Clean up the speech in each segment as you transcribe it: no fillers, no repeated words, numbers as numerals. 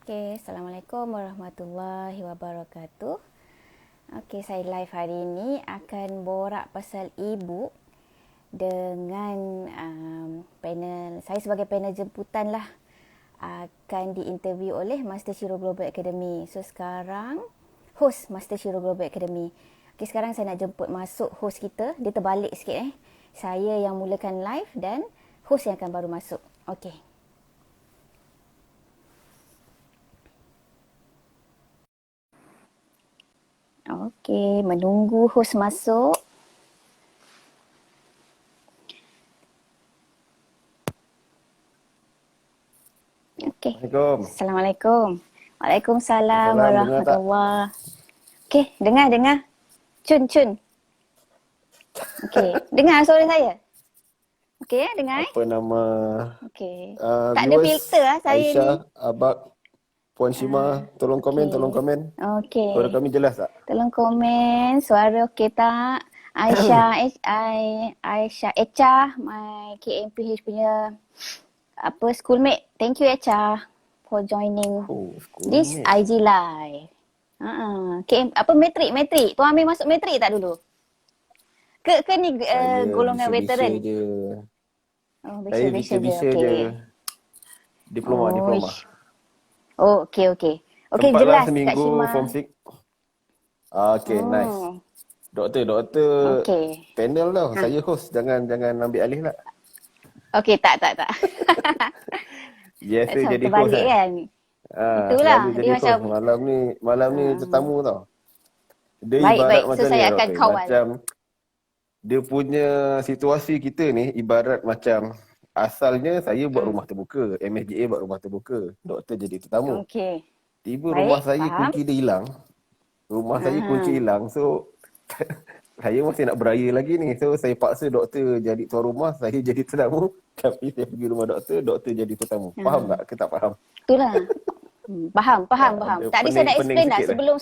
Okey, Assalamualaikum warahmatullahi wabarakatuh. Okey, saya live hari ini akan borak pasal e-book dengan panel. Saya sebagai panel jemputan lah akan diinterview oleh Master Shiro Global Academy. So sekarang host Master Shiro Global Academy. Okey, sekarang saya nak jemput masuk host kita. Dia terbalik sikit Saya yang mulakan live dan host yang akan baru masuk. Okey. Okey, menunggu host masuk. Okey. Assalamualaikum. Waalaikumsalam warahmatullahi. Okey, dengar. Cun. Okey, dengar suara saya? Okey, dengar Apa nama Okey. Tak ada filter saya Aisyah, ni. Abak, Puan Shima, tolong komen. Okey. Suara kami jelas tak? Tolong komen suara okey tak? Aisyah Echa, my KMPH punya schoolmate. Thank you Echa for joining this IG live. Matrik. Tuan Amir masuk matrik tak dulu? Ke ni golongan veteran? Oh, Saya bisa je. Diploma. Oh, okey. Okey, Tempatlah jelas seminggu Kak Shima. form 6. Okey, nice. Doktor Okey. panel tau. Saya host, jangan ambil alih lah. Okey, tak. Biasa Tak jadi host terbalik kan? Itulah, selalu dia jadi macam host. Malam ni tetamu tau. Dia Baik. ibarat So, macam saya ni akan doktor. kawal. Macam dia punya situasi kita ni ibarat macam asalnya saya buat rumah terbuka, MSGA buat rumah terbuka, doktor jadi tetamu. Okey. Tiba Baik, rumah saya faham. kunci dia hilang. So saya masih nak beraya lagi ni. So saya paksa doktor jadi tuan rumah, saya jadi tetamu. Tapi saya pergi rumah doktor jadi tetamu. Faham tak? Ke tak faham? Itulah. Faham. Tadi saya dah explain dah sebelum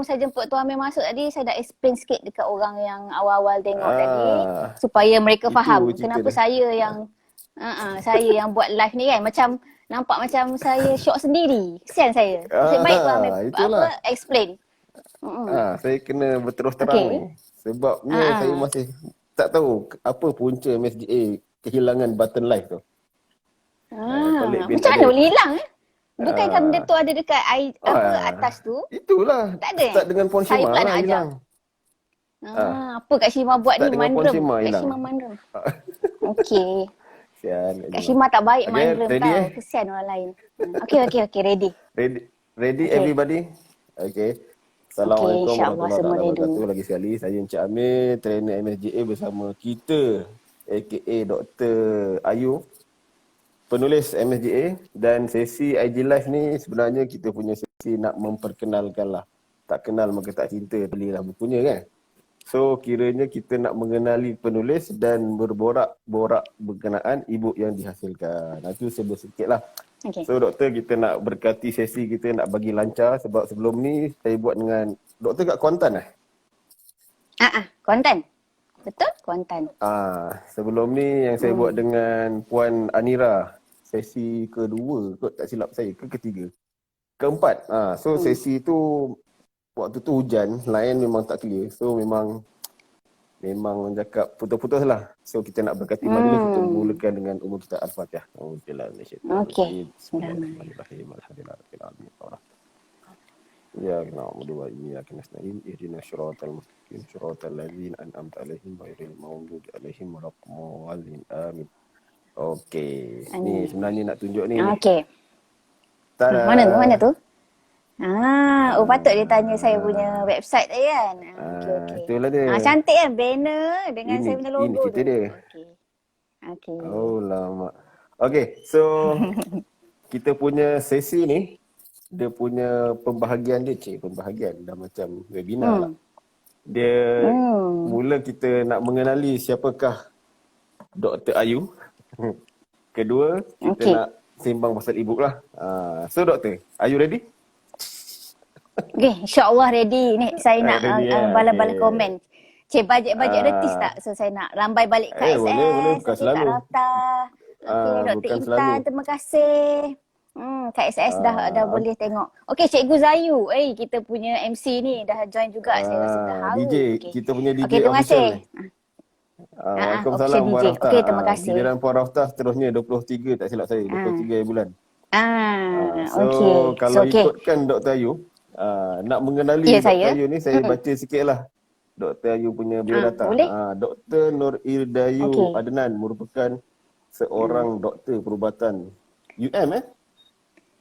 saya jemput Tuan Amir masuk tadi, saya dah explain sikit dekat orang yang awal-awal tengok tadi supaya mereka faham kenapa saya yang buat live ni kan, macam nampak macam saya syok sendiri. Kesian saya. Nasib baik Tuan Amir explain. Saya kena berterus terang ni. Sebabnya saya masih tak tahu apa punca MSGA kehilangan button live tu. Macam mana boleh hilang Bukan dia tu ada dekat atas tu? Itulah. Tak ada. Start dengan Puan Shima lah hilang. Apa Kak Shima buat ni mandrem? Kak Shima mandrem. Okey. Kesian. Kak Shima tak baik mandrem ready, tau. Kesian orang lain. Okey, ready. Ready everybody? Okey. Assalamualaikum insyaAllah warahmatullahi wabarakatuh. Lagi sekali saya Encik Amir, trainer MSGA bersama kita aka Dr. Ayu, penulis MSGA. Dan sesi IG Live ni sebenarnya kita punya sesi nak memperkenalkan lah. Tak kenal maka tak cinta, belilah bukunya kan. So kiranya kita nak mengenali penulis dan berborak berkenaan e-book yang dihasilkan. Itu sedikit lah. Okay. So doktor, kita nak berkati sesi kita nak bagi lancar sebab sebelum ni saya buat dengan doktor kat Kuantan Kuantan. Betul? Kuantan. Sebelum ni yang saya buat dengan Puan Anira, sesi kedua kot tak silap saya, ketiga. Keempat. So sesi tu waktu tu hujan, line memang tak clear. So memang cakap putus-putus lah. So kita nak berkati majlis untuk mulakan dengan umur kita Al-Fatihah. Okey. Bismillahirrahmanirrahim. Alhamdulillah. Ya na'budu wa iyyaka nasta'in. Ihdinas siratal mustaqim. Siratal ladzina an'amta 'alaihim ghairil maghdubi 'alaihim waladdallin. Amin. Okey. Ni sebenarnya nak tunjuk ni. Okey. Mana tu? Patut dia tanya saya punya website tadi kan. Okey. Itulah dia. Cantik kan banner dengan saya punya logo ini cerita tu. dia. Okey. Oh lama. Okey, so kita punya sesi ni dia punya pembahagian dah macam webinar lah. Dia mula kita nak mengenali siapakah Dr. Ayu. Kedua, kita nak sembang pasal e-book lah. So doktor, are you ready? Okay, insyaAllah ready. Ni saya nak bala-bala komen. Bajet retis tak? So saya nak rambai balik kat SS, boleh, bukan kat selalu. Rafta. Okey, Dr. Bukan Intan, selalu. terima kasih. Kat SS dah Ah, boleh tengok. Okey, Cikgu Zayu. Kita punya MC ni dah join juga. Saya rasa terharu. DJ, Okey. kita punya Okey, DJ terima official kasih. ni. Waalaikumsalam Official DJ. Puan Raftah. Okey, terima kasih. Giliran Puan Raftah seterusnya 23 tak silap saya, Ah, 23 bulan. So okey. kalau So, okey. ikutkan Dr. Ayu, nak mengenali Ya, Dr. saya. Ayu ni saya baca sikit lah. Dr. Ayu punya biodata. Boleh? Dr. Nur Irdayu Okey. Adnan merupakan seorang doktor perubatan UM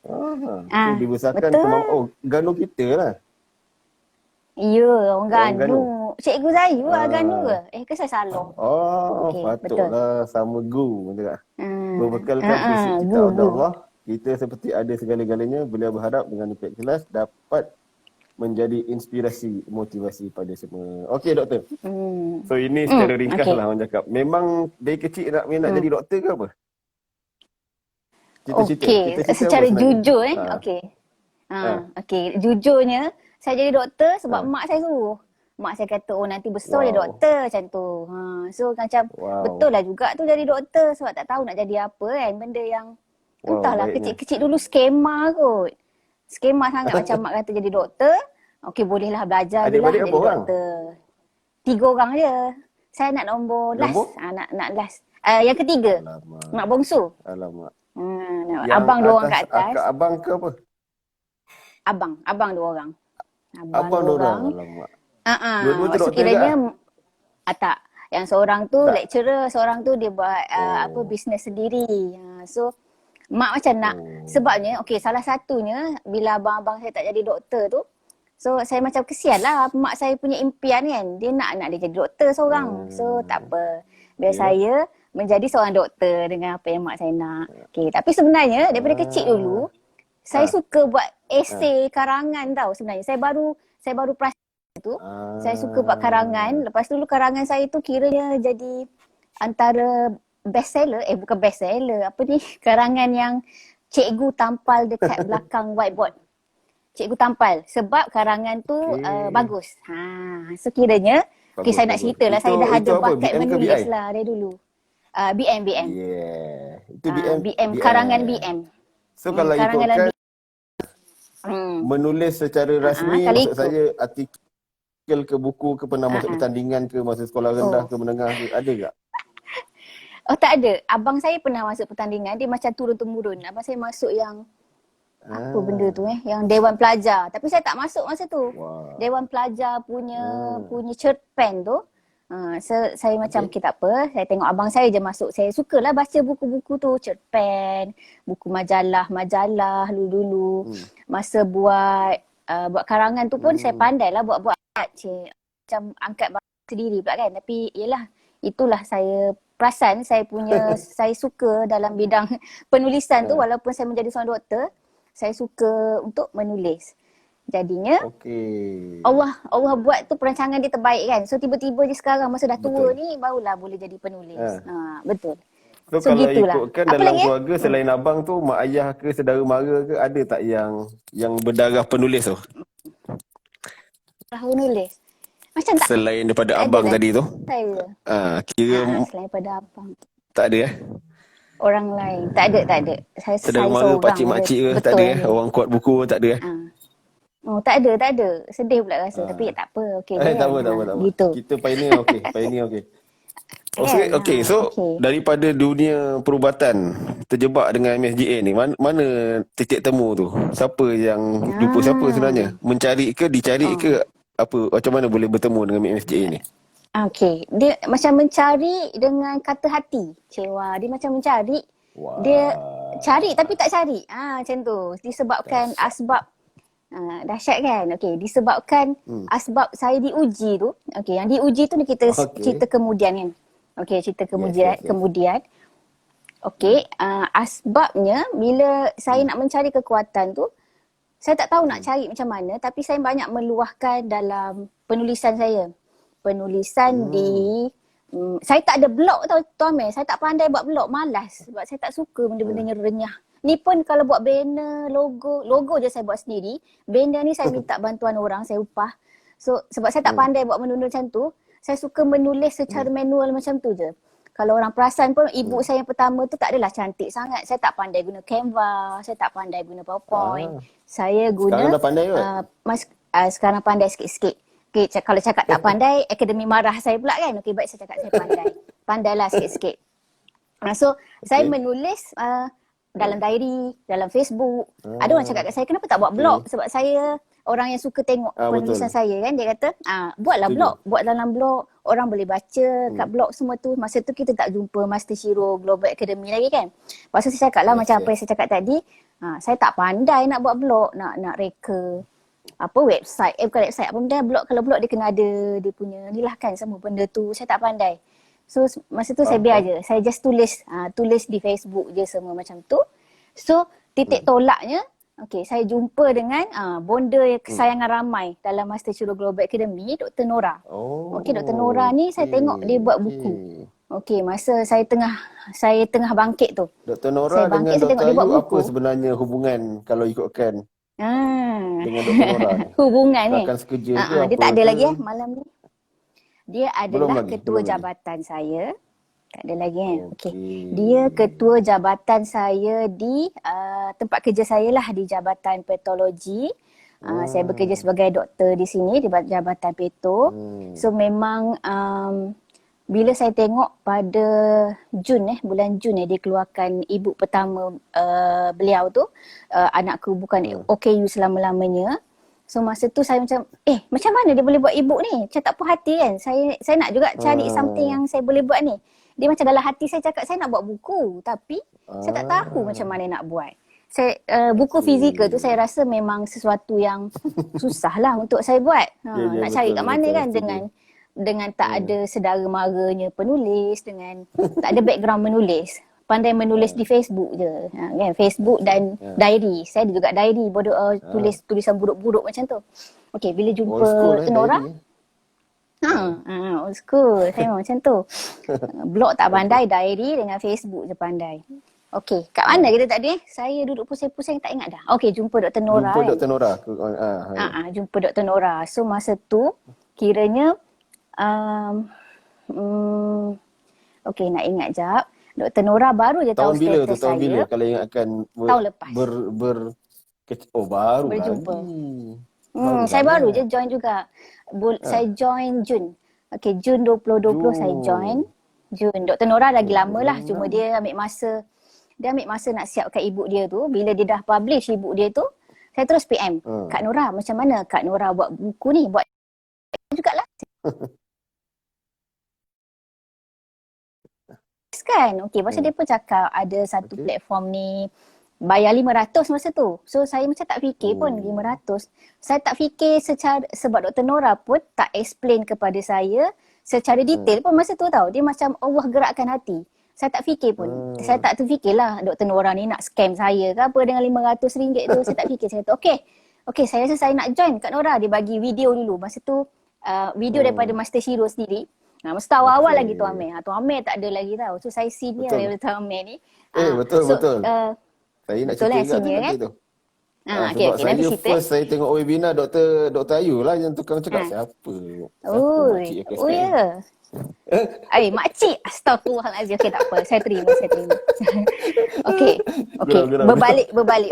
so dibesarkan Betul. Ganu kita lah. Ya, orang Orang Ganu. Cikgu Zayu lah Ganu ke? Ah. Ke saya salah? Okey, Patutlah sama gu juga. Hmm. Berbekalkan prinsip kita Gu. Allah, kita seperti ada segala-galanya. Beliau berharap dengan ikhlas kelas dapat menjadi inspirasi, motivasi pada semua. Okey doktor. So ini secara ringkas okey. lah orang cakap. Memang dari kecil nak jadi doktor ke apa? Cita-cita. Okey, Cita-cita secara apa sebenarnya? jujur okey. Okey, jujurnya saya jadi doktor sebab mak saya suruh. Mak saya kata, nanti besar jadi doktor macam tu. So macam betul lah juga tu jadi doktor sebab tak tahu nak jadi apa kan. Benda yang entahlah baiknya. kecil-kecil dulu skema kot. Skema sangat macam mak kata jadi doktor. Okey, bolehlah belajar je lah Adik-beradik jadi berapa orang? doktor. 3 orang je. Saya nak nombor last. Nak last. Yang ketiga. Alamak. Nak bongsu. Alamak. Abang 2 orang kat atas. Akak abang ke apa? Abang 2 orang. Abang 2 orang. Alamak. Dua-dua tu So doktor kiranya ke? tak. Yang seorang tu Tak. lecturer, seorang tu dia buat bisnes sendiri. So mak macam nak sebabnya salah satunya bila abang-abang saya tak jadi doktor tu, so saya macam kesian lah mak saya punya impian kan. Dia nak dia jadi doktor seorang. So tak apa. Biar saya menjadi seorang doktor dengan apa yang mak saya nak. Okey, tapi sebenarnya daripada kecil dulu saya suka buat esei karangan tau sebenarnya. Saya baru perasan tu. Saya suka buat karangan. Lepas tu dulu karangan saya tu kiranya jadi antara bestseller. Bukan bestseller. Apa ni? Karangan yang cikgu tampal dekat belakang whiteboard. Cikgu tampal. Sebab karangan tu bagus. So kiranya saya nak cerita lah. Saya dah ada bakat menulis lah dari dulu. BM. Yeah. Itu BM. BM. Karangan BM. So kalau ikutkan menulis secara rasmi maksud saya artikel ke buku ke pernah masuk pertandingan ke masa sekolah rendah ke menengah ke ada tak? Tak ada. Abang saya pernah masuk pertandingan. Dia macam turun-temurun. Abang saya masuk yang apa benda tu yang Dewan Pelajar. Tapi saya tak masuk masa tu. Dewan Pelajar punya cerpen tu. Saya macam tak apa. Saya tengok abang saya je masuk. Saya sukalah baca buku-buku tu. Cerpen, buku majalah dulu-dulu. Masa buat karangan tu pun saya pandai lah buat macam angkat sendiri pula kan. Tapi yelah, itulah saya perasan saya punya saya suka dalam bidang penulisan tu. Walaupun saya menjadi seorang doktor, saya suka untuk menulis. Jadinya Allah buat tu perancangan dia terbaik kan. So tiba-tiba je sekarang masa dah tua ni barulah boleh jadi penulis. Betul. So kalau gitulah. Ikutkan dalam keluarga selain abang tu, mak ayah ke saudara mara ke ada tak yang berdarah penulis tu? Penulis. Macam tak. Selain daripada abang tadi tu. Saya. Kira selain daripada abang. Tak ada Orang lain. Tak ada. Saya saudara mara, pakcik-makcik ke tak ada orang kuat buku tak ada tak ada. Sedih pula rasa. Tapi tak apa. Okey. Tak apa. Gitu. Kita pioneer okey. So daripada dunia perubatan terjebak dengan MSGA ni, mana titik temu tu? Siapa yang jumpa siapa sebenarnya? Mencari ke, dicari ke? Apa, macam mana boleh bertemu dengan MSGA ni? Okey, dia macam mencari dengan kata hati. Cewa, dia macam mencari. Dia cari tapi tak cari. Macam tu. Disebabkan asbab dahsyat kan. Okey, disebabkan asbab saya diuji tu. Okey, yang diuji tu kita cerita kemudian kan. Okey, cerita kemudian. Okey, asbabnya bila saya nak mencari kekuatan tu, saya tak tahu nak cari macam mana, tapi saya banyak meluahkan dalam penulisan saya. Penulisan saya tak ada blog tau Tuan Mel. Saya tak pandai buat blog, malas sebab saya tak suka benda-benda yang renyah. Ni pun kalau buat banner, logo je saya buat sendiri. Banner ni saya minta bantuan orang, saya upah. So sebab saya tak pandai buat benda-benda macam tu, saya suka menulis secara manual macam tu je. Kalau orang perasan pun ibu saya yang pertama tu tak adalah cantik sangat. Saya tak pandai guna Canva, saya tak pandai guna PowerPoint. Saya Sekarang guna dah pandai kot? sekarang pandai sikit-sikit. Okay, kalau cakap tak pandai, akademi marah saya pula kan. Okey, baik saya cakap saya pandai. Pandailah sikit-sikit. So, saya menulis dalam diary, dalam Facebook. Ada orang cakap kat saya, kenapa tak buat blog? Sebab saya orang yang suka tengok penulisan saya kan. Dia kata, buatlah blog. Buat dalam blog. Orang boleh baca kat blog semua tu. Masa tu kita tak jumpa Master Shiro Global Academy lagi kan. Lepas tu saya cakap lah macam apa yang saya cakap tadi. Saya tak pandai nak buat blog, nak reka website. Bukan website, apa benda blog. Kalau blog dia kena ada dia punya ni lah kan, semua benda tu. Saya tak pandai. So masa tu saya biar je. Saya just tulis di Facebook je semua macam tu. So titik tolaknya, saya jumpa dengan bonda kesayangan ramai dalam Master Shiro Global Academy, Dr. Nora. Dr. Nora ni saya tengok dia buat buku. Masa saya tengah bangkit tu. Dr. Nora dengan Dr. Ayu apa sebenarnya hubungan kalau ikutkan? Dengan Dr. Nora ni. Hubungan ni. Rakan sekerja ke apa? Dia tak ada lagi malam ni. Dia adalah lagi, ketua jabatan saya. Tak ada lagi kan? Dia ketua jabatan saya di tempat kerja saya lah, di Jabatan Patologi. Saya bekerja sebagai doktor di sini di Jabatan Peto. So memang bila saya tengok pada bulan Jun dikeluarkan ibu pertama beliau tu, anakku bukan OKU selama-lamanya. So masa tu saya macam, macam mana dia boleh buat ibu ni? Macam tak puas hati kan. Saya nak juga cari something yang saya boleh buat ni. Dia macam dalam hati saya cakap, saya nak buat buku. Tapi saya tak tahu macam mana nak buat. Buku fizikal tu saya rasa memang sesuatu yang susah lah untuk saya buat. Nak cari kat mana kan dengan tak ada saudara maranya penulis, dengan tak ada background menulis. Pandai menulis di Facebook je. Kan? Facebook dan diary. Saya ada juga diary. Tulis tulisan buruk-buruk macam tu. Bila jumpa Nora. Old school. Saya memang macam tu. Blog tak pandai, diary dengan Facebook je pandai. Kat mana kita tadi? Saya duduk pusing-pusing tak ingat dah. Jumpa Dr. Nora. Jumpa Dr. Nora. Jumpa Dr. Nora. So masa tu kiranya nak ingat jap. Dr. Nora baru je tahu status saya. Tahun bila kalau ingatkan tahun lepas. Baru berjumpa. Lagi. Saya baru je join juga. Saya join Jun. Jun 2020 saya join. Jun. Dr. Nora lagi lama lah. Cuma dia ambil masa nak siapkan ibu dia tu. Bila dia dah publish ibu dia tu, saya terus PM. Kak Nora, macam mana Kak Nora buat buku ni? Buat jugalah. Kan? Pasal dia pun cakap ada satu platform ni bayar 500 masa tu. So saya macam tak fikir pun 500. Saya tak fikir sebab Dr. Nora pun tak explain kepada saya secara detail pun masa tu tau. Dia macam Allah gerakkan hati. Saya tak fikir pun. Saya tak terfikirlah Dr. Nora ni nak scam saya ke apa dengan RM500 tu. Saya tak fikir. Saya kata okey saya rasa saya nak join Kak Nora. Dia bagi video dulu. Masa tu video daripada Master Shiro sendiri. Masa awal-awal lagi Tuan Amir. Tuan Amir tak ada lagi tau. So saya senior daripada Tuan Amir ni. Betul. Saya nak cerita juga senior, tu. Sebab saya first saya tengok webinar Dr. Ayu lah yang tukang cakap siapa. Ya. Makcik. Astagfirullahalazim. Tak apa. Saya terima. Berbalik balik.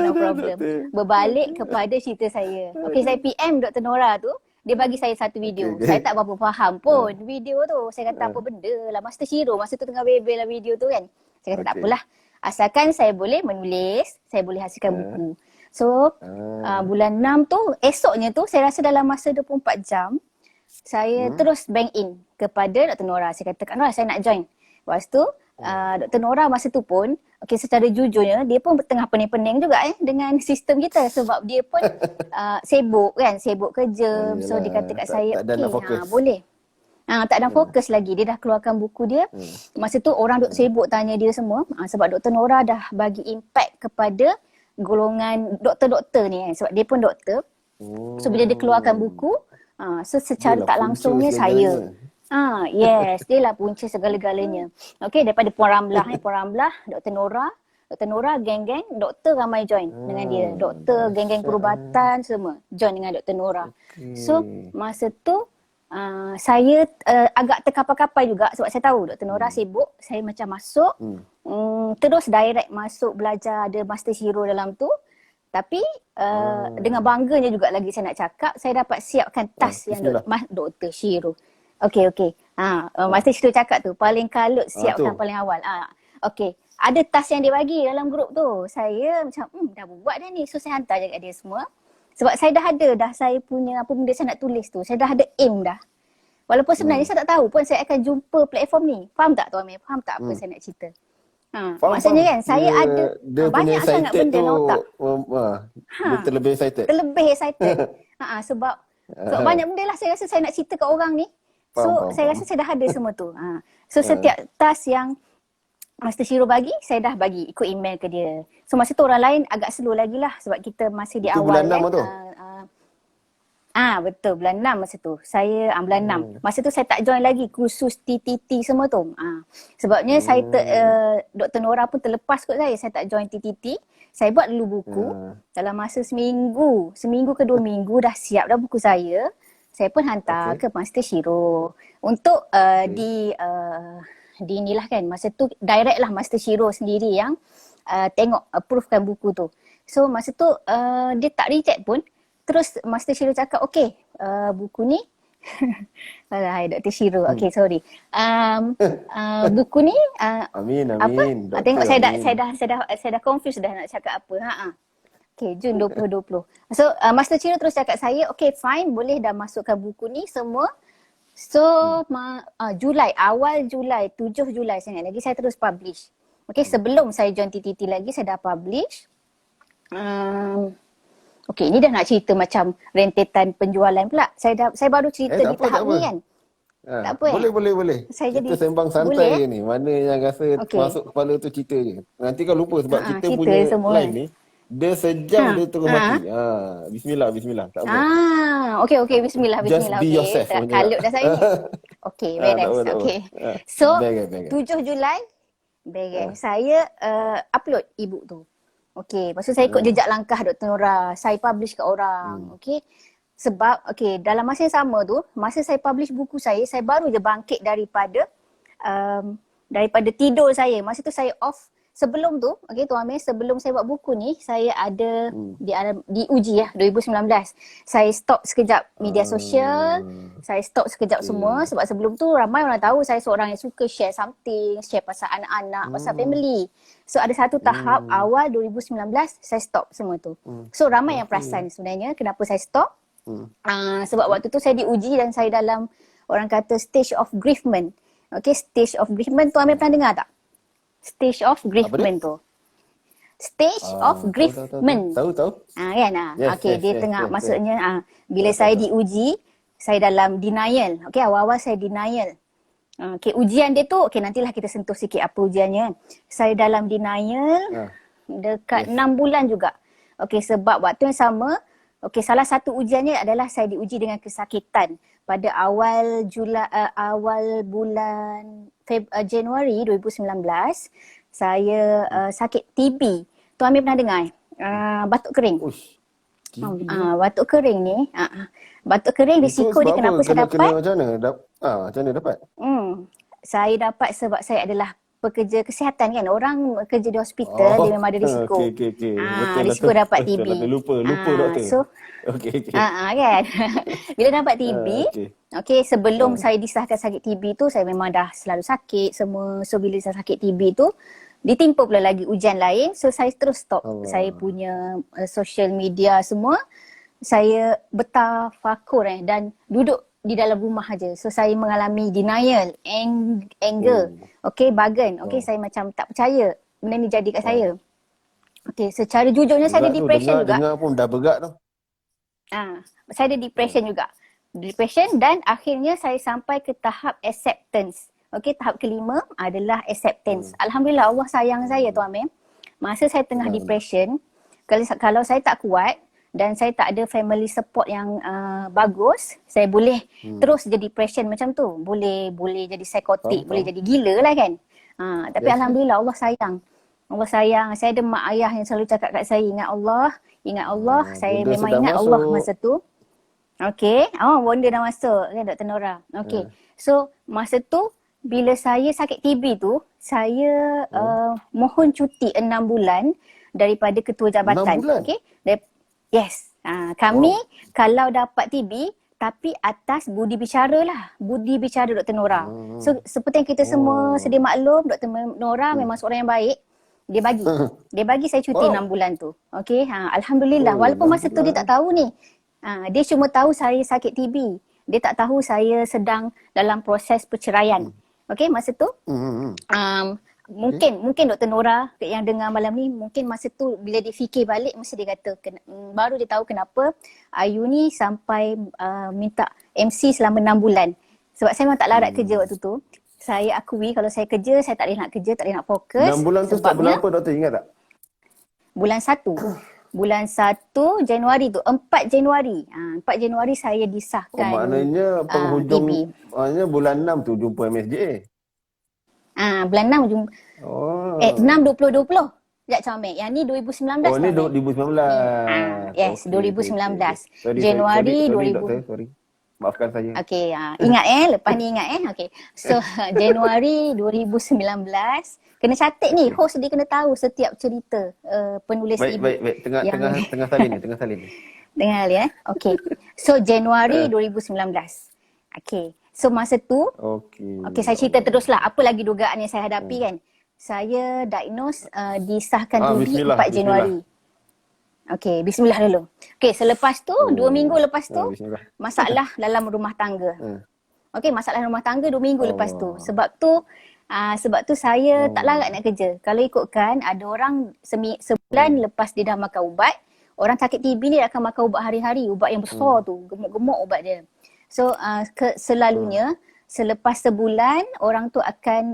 No problem. Berbalik kepada cerita saya. Saya PM Dr. Nora tu. Dia bagi saya satu video. Saya tak berapa faham pun video tu. Saya kata apa benda lah. Master Shiro masa tu tengah bebel lah video tu kan. Saya kata tak apalah. Asalkan saya boleh menulis, saya boleh hasilkan buku. So bulan 6 tu, esoknya tu saya rasa dalam masa 24 jam, saya terus bank in kepada Dr. Nora. Saya kata, Kak Nora saya nak join. Lepas tu Dr. Nora masa tu pun, secara jujurnya dia pun tengah pening-pening juga dengan sistem kita sebab dia pun sibuk kerja. So dia kata kat saya, boleh. Tak ada fokus lagi. Dia dah keluarkan buku dia. Masa tu orang duk sibuk tanya dia semua sebab Dr. Nora dah bagi impact kepada golongan doktor-doktor ni sebab dia pun doktor. So bila dia keluarkan buku, so secara tak langsungnya saya. Yes, dia lah punca segala-galanya. Daripada Puan Ramlah, Dr. Nora, geng-geng, doktor ramai join dengan dia. Doktor, geng-geng perubatan semua join dengan Dr. Nora. So, masa tu saya agak terkapar-kapar juga sebab saya tahu Dr. Nora sibuk. Saya macam masuk, terus direct masuk belajar, ada Master Shiro dalam tu. Tapi dengan bangganya juga lagi saya nak cakap, saya dapat siapkan tas yang Dr. Shiro. Okey. Master Shiro cakap tu, paling kalut siapkan paling awal. Okey. Ada tas yang dia bagi dalam grup tu. Saya macam, dah buat dah ni. So saya hantar je kat dia semua. Sebab saya dah ada dah saya punya apa benda saya nak tulis tu. Saya dah ada aim dah. Walaupun sebenarnya saya tak tahu pun saya akan jumpa platform ni. Faham tak Tuan Amir? Faham tak apa saya nak cerita? Maksudnya kan saya ada banyak sangat benda dalam otak. Dia terlebih excited. Terlebih excited. Sebab banyak benda lah saya rasa saya nak cerita kat orang ni. So saya rasa saya dah ada semua tu. So setiap task yang Master Shiro bagi, saya dah bagi ikut email ke dia. So masa tu orang lain agak slow lagi lah sebab kita masih di itu awal bulan 6 kan. tu? Betul, bulan 6 masa tu. Saya bulan 6. Masa tu saya tak join lagi kursus TTT semua tu. Sebabnya saya Dr. Nora pun terlepas kot saya tak join TTT. Saya buat dulu buku. Dalam masa seminggu ke 2 minggu dah siap dah buku saya. Saya pun hantar ke Master Shiro untuk di inilah kan. Masa tu direct lah Master Shiro sendiri yang tengok approvekan buku tu. So masa tu dia tak reject pun. Terus Master Shiro cakap buku ni Hai Dr. Shiro. Sorry. Buku ni Amin. apa? Doktor, Tengok amin. saya dah confused dah nak cakap apa. Jun 2020. So Master Shiro terus cakap saya, fine, boleh dah masukkan buku ni semua. So Julai, awal Julai, 7 Julai saya ingat lagi saya terus publish. Sebelum saya join TTT lagi saya dah publish. Ini dah nak cerita macam rentetan penjualan pula. Saya baru cerita di tahap ni kan. Tak apa Boleh. Kita sembang santai je ni. Mana yang rasa masuk kepala tu cerita je. Nanti kau lupa sebab kita punya semua live ni dia sejam dia terus mati. Bismillah. Tak apa. Okey, bismillah. Just be yourself. Kalut dah saya ni. Very nice. So, 7 Julai, saya upload ebook tu. Lepas tu saya ikut jejak langkah Dr. Nora. Saya publish kat orang. Sebab, dalam masa yang sama tu, masa saya publish buku saya baru je bangkit daripada tidur saya. Masa tu saya off. Sebelum tu, Tuan Amir, sebelum saya buat buku ni, saya ada diuji 2019. Saya stop sekejap media sosial, saya stop sekejap semua sebab sebelum tu ramai orang tahu saya seorang yang suka share something, share pasal anak-anak, pasal family. So ada satu tahap awal 2019 saya stop semua tu. So ramai yang perasan sebenarnya kenapa saya stop. Sebab waktu tu saya diuji dan saya dalam orang kata stage of grievement. Stage of grievement tu Amir pernah dengar tak? Stage of grievement tu. Stage of grievement. Tahu. Kan? Dia tengah maksudnya bila saya diuji, saya dalam denial. Awal-awal saya denial. Ujian dia tu, nantilah kita sentuh sikit apa ujiannya. Saya dalam denial dekat 6 bulan juga. Sebab waktu yang sama, salah satu ujiannya adalah saya diuji dengan kesakitan. Pada awal bulan Januari 2019, saya sakit TB. Tuan Amir pernah dengar? Batuk kering. Batuk kering ni, batuk kering risiko dia kenapa saya dapat? Macam mana dapat? Saya dapat sebab saya adalah pekerja kesihatan kan. Orang kerja di hospital dia memang ada risiko. Betul risiko dapat TB. Lupa doktor. So, kan. Bila dapat TB, sebelum saya disahkan sakit TB tu, saya memang dah selalu sakit semua. So bila saya sakit TB tu, ditimpa pula lagi ujian lain. So saya terus stop saya punya social media semua. Saya bertafakur dan duduk di dalam rumah aja. So saya mengalami denial, anger, bargain. Saya macam tak percaya benda ni jadi kat saya. Secara jujurnya saya ada depression juga. Dengar pun dah berat tu. Saya ada depression juga. Depression dan akhirnya saya sampai ke tahap acceptance. Tahap kelima adalah acceptance. Alhamdulillah Allah sayang saya Tuan Amir. Masa saya tengah depression, kalau saya tak kuat dan saya tak ada family support yang bagus, saya boleh terus jadi depression macam tu. Boleh jadi psikotik, boleh jadi gila lah kan. Tapi Alhamdulillah Allah sayang. Allah sayang. Saya ada mak ayah yang selalu cakap kat saya, ingat Allah. Saya memang ingat Allah masa tu. Okey. Oh, bonda dah masuk kan Dr. Nora. Okey. So, masa tu bila saya sakit TB tu, saya mohon cuti 6 bulan daripada ketua 6 jabatan. bulan? Okey. Yes. Kami kalau dapat TB tapi atas budi bicara lah. Budi bicara Dr. Nora. So, seperti yang kita semua sedia maklum, Dr. Nora memang seorang yang baik. Dia bagi. Dia bagi saya cuti 6 bulan tu. Okey. Alhamdulillah. Walaupun masa tu dia tak tahu ni. Dia cuma tahu saya sakit TB. Dia tak tahu saya sedang dalam proses perceraian. Okey, masa tu mungkin Dr. Nora yang dengar malam ni, mungkin masa tu bila dia fikir balik mesti dia kata baru dia tahu kenapa Ayu ni sampai minta MC selama 6 bulan. Sebab saya memang tak larat kerja waktu tu. Saya akui kalau saya kerja, saya tak boleh nak kerja, tak boleh nak fokus. 6 bulan tu start bulan apa doktor, ingat tak? Bulan 1 Januari tu, 4 Januari. 4 Januari saya disahkan. Maknanya penghujung, TB. maknanya bulan 6 tu jumpa MSJA. Bulan 6 jumpa. 6 2020. Sekejap Cik Amir. Yang ni 2019. Oh ni 2019. Yes, 2019. Januari 2000. Sorry. Maafkan saya. Okey, ingat lepas ni ingat Okey. So Januari 2019. Kena catat ni, host dia kena tahu setiap cerita penulis ibu. Baik. Tengah salin ni. Dengar ya. Okey. So Januari 2019. Okey. So masa tu, okey saya cerita teruslah apa lagi dugaan yang saya hadapi kan. Saya diagnose disahkan TB 4 Januari. Okey, bismillah dulu. Okey, selepas tu 2 minggu lepas tu masalah dalam rumah tangga. Okey, masalah rumah tangga 2 minggu lepas tu. Sebab tu saya tak larat nak kerja. Kalau ikutkan ada orang sebulan lepas dia dah makan ubat, orang sakit TB ni akan makan ubat hari-hari, ubat yang besar tu, gemuk-gemuk ubat dia. So selalunya selepas sebulan orang tu akan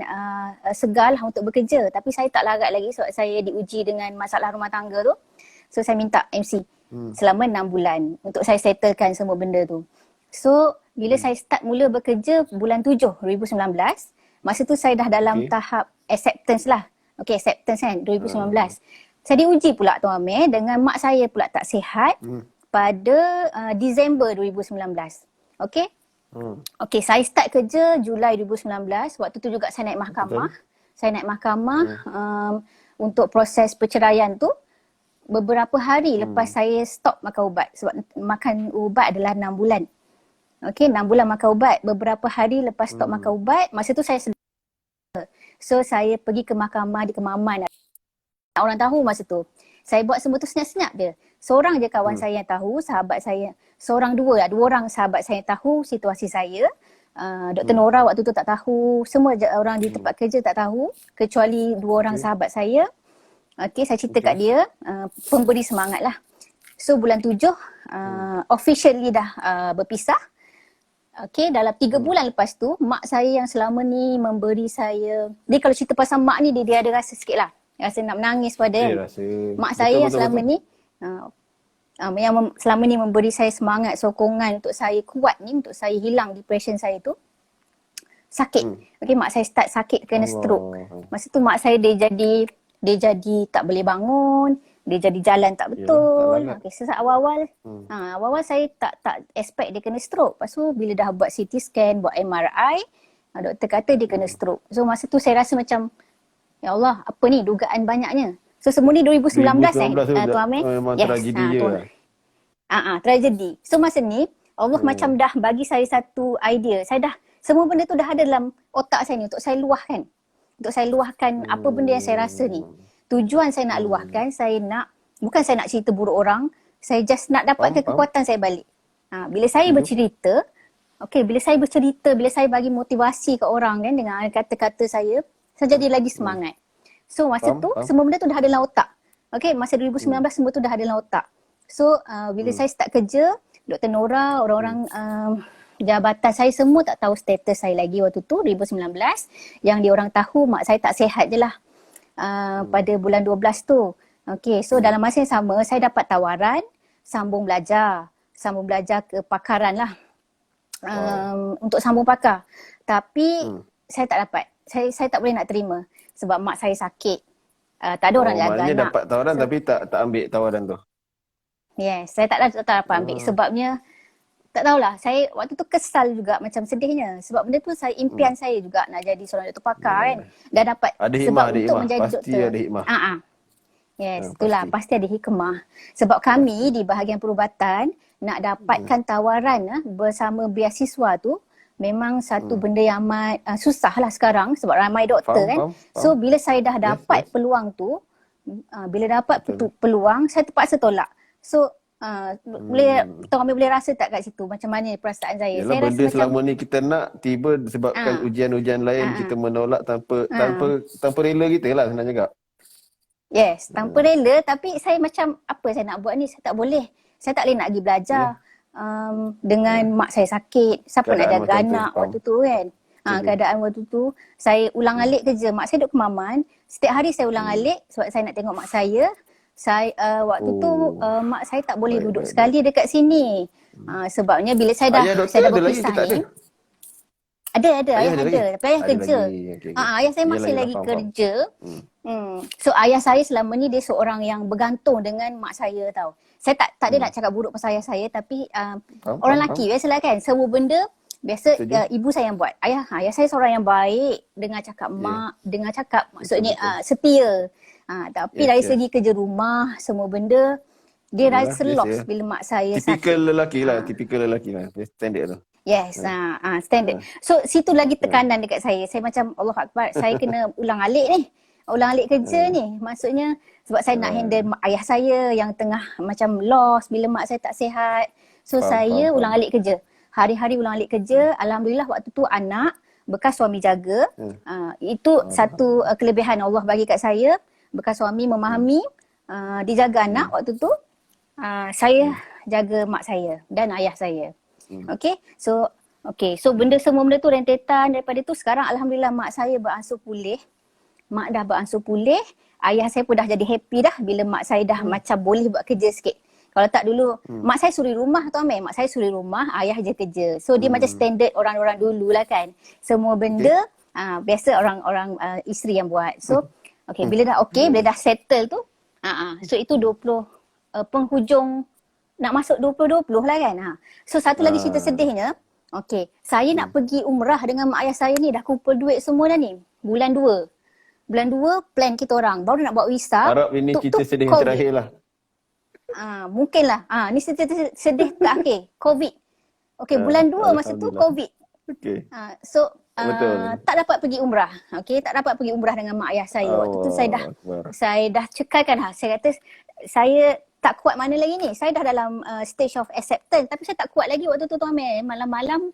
segar untuk bekerja, tapi saya tak larat lagi sebab saya diuji dengan masalah rumah tangga tu. So saya minta MC selama 6 bulan untuk saya settlekan semua benda tu. So bila saya start mula bekerja bulan 7 2019, masa tu saya dah dalam tahap acceptance lah. Okey, acceptance kan 2019. Saya diuji pula Tuan Amir dengan mak saya pula tak sihat pada Disember 2019. Okey. Okey, saya start kerja Julai 2019. Waktu tu juga saya naik mahkamah. Saya naik mahkamah untuk proses perceraian tu. Beberapa hari lepas saya stop makan ubat. Sebab makan ubat adalah 6 bulan. Okey, 6 bulan makan ubat. Beberapa hari lepas stop makan ubat, masa tu saya sedar. So saya pergi ke mahkamah di Kemaman. Orang tahu masa tu. Saya buat semua tu senyap-senyap je. Seorang je kawan saya yang tahu, sahabat saya. Dua orang sahabat saya yang tahu situasi saya. Dr. Nora waktu tu tak tahu. Semua orang di tempat kerja tak tahu. Kecuali 2 orang sahabat saya. Okey, saya cerita kat dia. Pemberi semangat lah. So bulan 7, officially dah berpisah. Okey, dalam 3 bulan lepas tu, mak saya yang selama ni memberi saya, dia kalau cerita pasal mak ni, dia ada rasa sikit lah. Rasa nak menangis pada mak saya yang selama ni, yang selama ni memberi saya semangat, sokongan untuk saya kuat ni, untuk saya hilang depression saya tu, sakit. Okey, mak saya start sakit kena stroke. Masa tu mak saya dia jadi tak boleh bangun, dia jadi jalan tak betul. Okey, sesaat awal-awal saya tak expect dia kena stroke. Lepas tu bila dah buat CT scan, buat MRI, doktor kata dia kena stroke. So masa tu saya rasa macam ya Allah, apa ni dugaan banyaknya. So semua ni 2019 Tuan Amir. Memang tragedi je. Tragedi. So masa ni Allah macam dah bagi saya satu idea. Saya dah semua benda tu dah ada dalam otak saya ni untuk saya luahkan. Untuk saya luahkan apa benda yang saya rasa ni. Tujuan saya nak luahkan, bukan saya nak cerita buruk orang, saya just nak dapatkan kekuatan saya balik. Bila saya bercerita, bila saya bagi motivasi ke orang kan dengan kata-kata saya jadi lagi semangat. So masa tu semua benda tu dah ada dalam otak. Okey, masa 2019 semua tu dah ada dalam otak. So bila saya start kerja, Dr. Nora, orang-orang jabatan saya semua tak tahu status saya lagi waktu tu 2019. Yang dia orang tahu mak saya tak sihat je lah pada bulan 12 tu. Okey, so dalam masa yang sama saya dapat tawaran sambung belajar ke pakaran lah. Untuk sambung pakar. Tapi saya tak dapat. Saya tak boleh nak terima sebab mak saya sakit. Tak ada orang jaga anak. Maknanya dapat tawaran tapi tak ambil tawaran tu. Yes, saya tak dapat ambil sebabnya tak tahulah, saya waktu tu kesal juga macam sedihnya. Sebab benda tu impian saya juga nak jadi seorang doktor pakar kan. Dan dapat Ada sebab hikmah, ada untuk hikmah. menjadi Pasti doktor. ada hikmah. Yes, itulah Pasti. pasti ada hikmah. Sebab kami di bahagian perubatan nak dapatkan tawaran bersama beasiswa tu memang satu benda yang amat susah lah sekarang sebab ramai doktor kan. Faham. So bila saya dah dapat peluang tu, bila dapat peluang saya terpaksa tolak. So Tuan Amir boleh rasa tak kat situ macam mana perasaan saya? Yalah, Saya benda rasa selama macam ni kita nak tiba disebabkan ujian-ujian lain kita menolak tanpa rela kita lah senang cakap. yes, tanpa rela tapi saya macam apa saya nak buat ni? Saya tak boleh. Saya tak boleh nak pergi belajar dengan mak saya sakit. Siapa nak Keadaan jaga macam tu, anak faham. waktu tu kan? Keadaan waktu tu saya ulang-alik kerja. Mak saya duduk Kemaman. Setiap hari saya ulang-alik sebab saya nak tengok mak saya. Waktu tu mak saya tak boleh duduk sekali dekat sini. Sebabnya bila saya dah Ayah doktor saya dah ada lagi berpisah ke tak ada? ni. Ada, Ayah ayah ada ada. lagi? Tapi ayah Ada kerja. lagi, okey. Ayah saya masih Yelah, lagi faham. kerja. So ayah saya selama ni dia seorang yang bergantung dengan mak saya tau. Saya tak ada nak cakap buruk pasal ayah saya tapi orang lelaki biasalah kan. Semua benda biasa ibu saya yang buat. Ayah saya seorang yang baik, dengar cakap mak, dengar cakap maksudnya setia. Tapi dari segi kerja rumah, semua benda dia rasa lost bila mak saya Tipikal sakit. lelaki lah. Standard tu. Yes, standard. So situ lagi tekanan dekat saya. Saya macam Allah Akbar, saya kena ulang-alik ni. Ulang-alik kerja ni. Maksudnya sebab saya nak handle ayah saya yang tengah macam lost bila mak saya tak sihat. So saya ulang-alik kerja. Hari-hari ulang-alik kerja. Alhamdulillah waktu tu anak bekas suami jaga. Itu satu kelebihan Allah bagi kat saya. Bekas suami memahami, dijaga anak waktu tu. Saya jaga mak saya dan ayah saya. So benda semua benda tu rentetan daripada tu sekarang alhamdulillah mak saya beransur pulih. Mak dah beransur pulih. Ayah saya pun dah jadi happy dah bila mak saya dah macam boleh buat kerja sikit. Kalau tak dulu mak saya suri rumah tu Amir. Mak saya suri rumah, ayah je kerja. So dia macam standard orang-orang dulu lah kan. Semua benda biasa orang-orang isteri yang buat. So bila dah bila dah settle tu so itu 20 penghujung nak masuk 2020 lah kan. So satu lagi cerita sedihnya. Saya nak pergi umrah dengan mak ayah saya ni dah kumpul duit semua dah ni. Bulan 2 plan kita orang baru nak buat visa. Harap ini kita sedih yang terakhir lah. Mungkinlah. Ni cerita sedih terakhir. COVID. Bulan 2 masa tu COVID. So tak dapat pergi umrah. Tak dapat pergi umrah dengan mak ayah saya. Waktu tu saya dah cekalkan Saya kata saya tak kuat mana lagi ni. Saya dah dalam stage of acceptance tapi saya tak kuat lagi waktu tu Tuan Amir. Malam-malam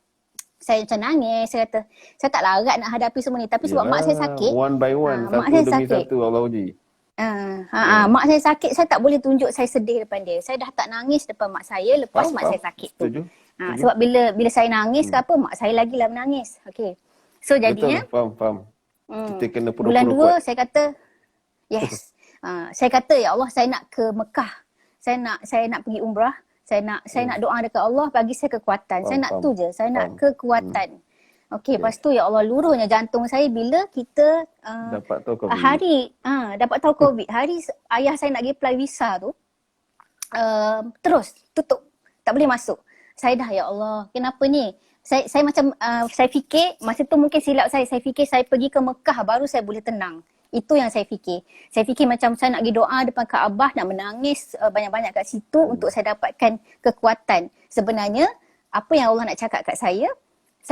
saya macam nangis. Saya kata saya tak larat nak hadapi semua ni tapi sebab mak saya sakit. One by one, mak satu saya demi sakit. satu Allah uji. Mak saya sakit, saya tak boleh tunjuk saya sedih depan dia. Saya dah tak nangis depan mak saya lepas mak saya sakit tu. Sebab bila saya nangis ke apa, mak saya lagilah menangis. So jadinya Betul, faham. Kita kena bulan pura-pura 2 kuat. saya kata yes. Saya kata ya Allah saya nak ke Mekah. Saya nak pergi umrah. Saya nak doa dekat Allah bagi saya kekuatan. Saya nak tu je. Saya nak kekuatan. Lepas tu ya Allah luruhnya jantung saya bila kita dapat tahu COVID. Dapat tahu COVID. Hari ayah saya nak pergi apply visa tu terus tutup. Tak boleh masuk. Saya dah ya Allah, kenapa ni? Saya macam saya fikir masa tu mungkin silap saya fikir saya pergi ke Mekah baru saya boleh tenang. Itu yang saya fikir. Saya fikir macam saya nak pergi doa depan Kaabah, nak menangis banyak-banyak kat situ untuk saya dapatkan kekuatan. Sebenarnya apa yang Allah nak cakap kat saya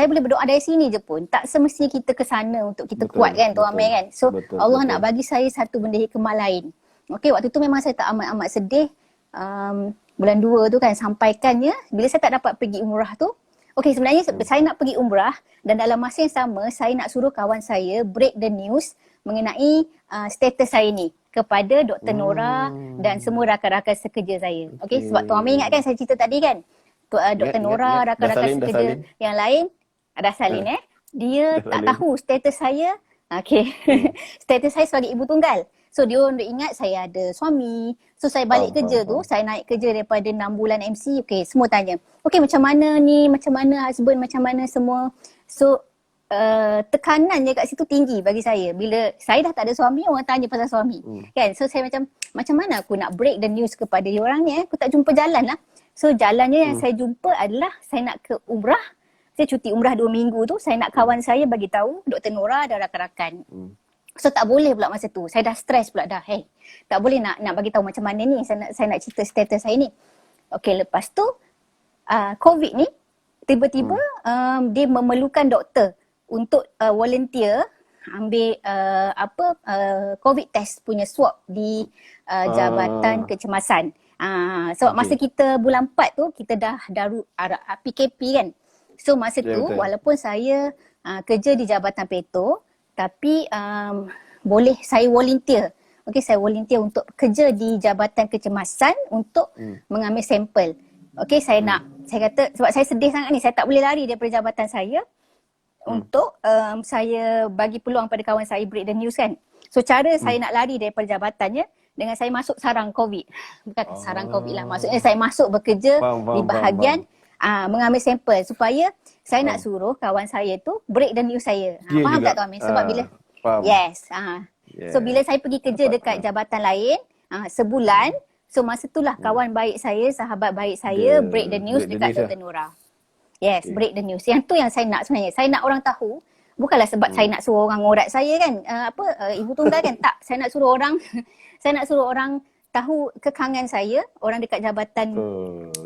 boleh berdoa dari sini je pun. Tak semestinya kita ke sana untuk kita kuat kan Tuan Amir kan. So Allah nak bagi saya satu benda hikmah lain. Waktu tu memang saya tak amat-amat sedih. Bulan 2 tu kan sampaikannya bila saya tak dapat pergi umrah tu. Sebenarnya saya nak pergi umrah dan dalam masa yang sama saya nak suruh kawan saya break the news mengenai status saya ni kepada Dr. Nora dan semua rakan-rakan sekerja saya. Sebab Tuan Amir ingat kan saya cerita tadi kan. Dr. Nora, rakan-rakan sekerja yang lain ada salin dia tak tahu status saya. Status saya sebagai ibu tunggal. So dia orang ingat saya ada suami. So saya balik kerja tu, saya naik kerja daripada 6 bulan MC. Semua tanya. Macam mana ni? Macam mana husband? Macam mana semua? So tekanannya kat situ tinggi bagi saya. Bila saya dah tak ada suami, orang tanya pasal suami. Kan? So saya macam mana aku nak break the news kepada diorang ni? Aku tak jumpa jalan lah. So jalannya yang saya jumpa adalah saya nak ke umrah. Saya cuti umrah 2 minggu tu, saya nak kawan saya bagi tahu Dr. Nora dan rakan-rakan. So tak boleh pula masa tu. Saya dah stres pula dah. Hey, tak boleh nak bagi tahu macam mana ni. Saya nak cerita status saya ni. Okey, lepas tu COVID ni tiba-tiba dia memerlukan doktor untuk volunteer ambil COVID test punya swab di Jabatan Kecemasan. Sebab masa kita bulan 4 tu kita dah PKP kan. So masa tu walaupun saya kerja di Jabatan Peto, tapi boleh saya volunteer. Okey, saya volunteer untuk kerja di Jabatan Kecemasan untuk mengambil sampel. Okey, saya kata sebab saya sedih sangat ni, saya tak boleh lari daripada jabatan saya untuk saya bagi peluang pada kawan saya break the news kan. So cara saya nak lari daripada jabatannya dengan saya masuk sarang COVID. Bukan sarang COVID lah, maksudnya saya masuk bekerja di bahagian mengambil sampel supaya saya nak suruh kawan saya tu break the news saya. Faham tak tu Amir? Sebab bila yes. So bila saya pergi kerja dekat jabatan lain sebulan, so masa itulah kawan baik saya, sahabat baik saya break the news dekat Dr. Nora. Yes, break the news. Yang tu yang saya nak sebenarnya. Saya nak orang tahu, bukanlah sebab saya nak suruh orang ngorat saya kan, ibu tunggal kan, tak. Saya nak suruh orang tahu kekangan saya, orang dekat jabatan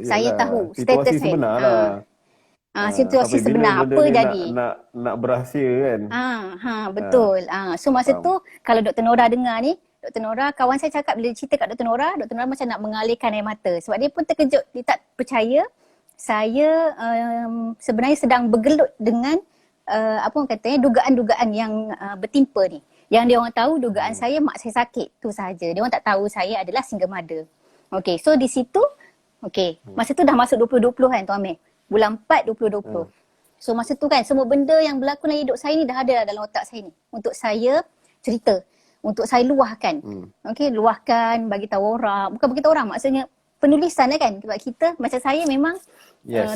saya tahu status saya. Situasi sebenar apa jadi. Nak berahsia kan. Betul. So masa tu kalau Dr. Nora dengar ni, Dr. Nora, kawan saya cakap bila cerita kat Dr. Nora macam nak mengalihkan air mata. Sebab dia pun terkejut, dia tak percaya saya sebenarnya sedang bergelut dengan orang katanya dugaan-dugaan yang bertimpa ni. Yang dia orang tahu dugaan saya mak saya sakit, tu sahaja. Dia orang tak tahu saya adalah single mother. Okey, so di situ masa tu dah masuk 2020 kan Tuan Amir. Bulan 4 2020. So masa tu kan semua benda yang berlaku dalam hidup saya ni dah ada dalam otak saya ni untuk saya cerita, untuk saya luahkan. Okey, luahkan, bagi tahu orang, bukan bagi tahu orang, maksudnya penulisan lah kan. Sebab kita macam saya memang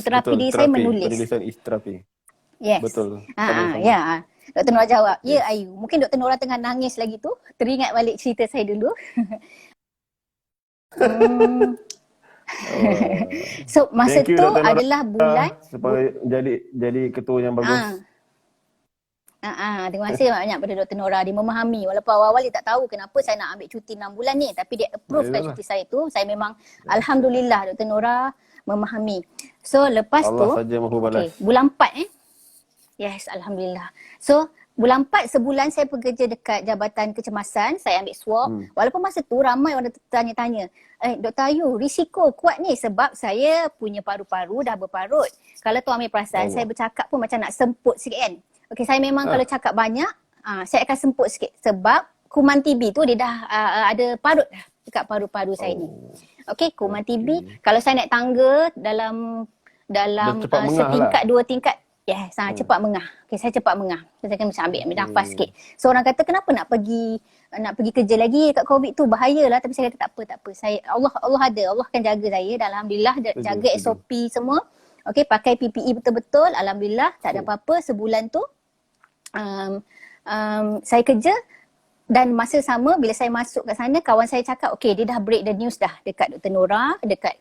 terapi diri saya menulis. Penulisan is terapi. Yes. Betul. Ya. Dr. Nora jawab, ya Ayu. Mungkin Dr. Nora tengah nangis lagi tu. Teringat balik cerita saya dulu. So masa tu adalah bulan supaya jadi ketua yang bagus. Terima kasih banyak pada Dr. Nora. Dia memahami walaupun awal-awal dia tak tahu kenapa saya nak ambil cuti 6 bulan ni, tapi dia approve kan cuti saya tu. Saya memang alhamdulillah Dr. Nora memahami. So lepas Allah saja mahu balas. Bulan 4 yes, alhamdulillah. So bulan 4 sebulan saya bekerja dekat Jabatan Kecemasan, saya ambil swab. Walaupun masa tu ramai orang tanya-tanya, Dr. Ayu, risiko kuat ni sebab saya punya paru-paru dah berparut. Kalau tu ambil perasan, saya bercakap pun macam nak semput sikit kan. Okey, saya memang kalau cakap banyak, saya akan semput sikit sebab kuman TB tu dia dah ada parut dah dekat paru-paru saya ni. Okey, kuman TB, kalau saya naik tangga dalam setingkat, dua tingkat, cepat mengah. Okey, saya cepat mengah. Saya akan macam ambil nafas sikit. So orang kata kenapa nak pergi kerja lagi dekat COVID tu, bahayalah. Tapi saya kata tak apa. Saya Allah ada, Allah akan jaga saya dan alhamdulillah jaga SOP semua. Okey, pakai PPE betul-betul, alhamdulillah tak ada apa-apa. Sebulan tu saya kerja dan masa sama bila saya masuk kat sana, kawan saya cakap okey, dia dah break the news dah dekat Dr. Nora, dekat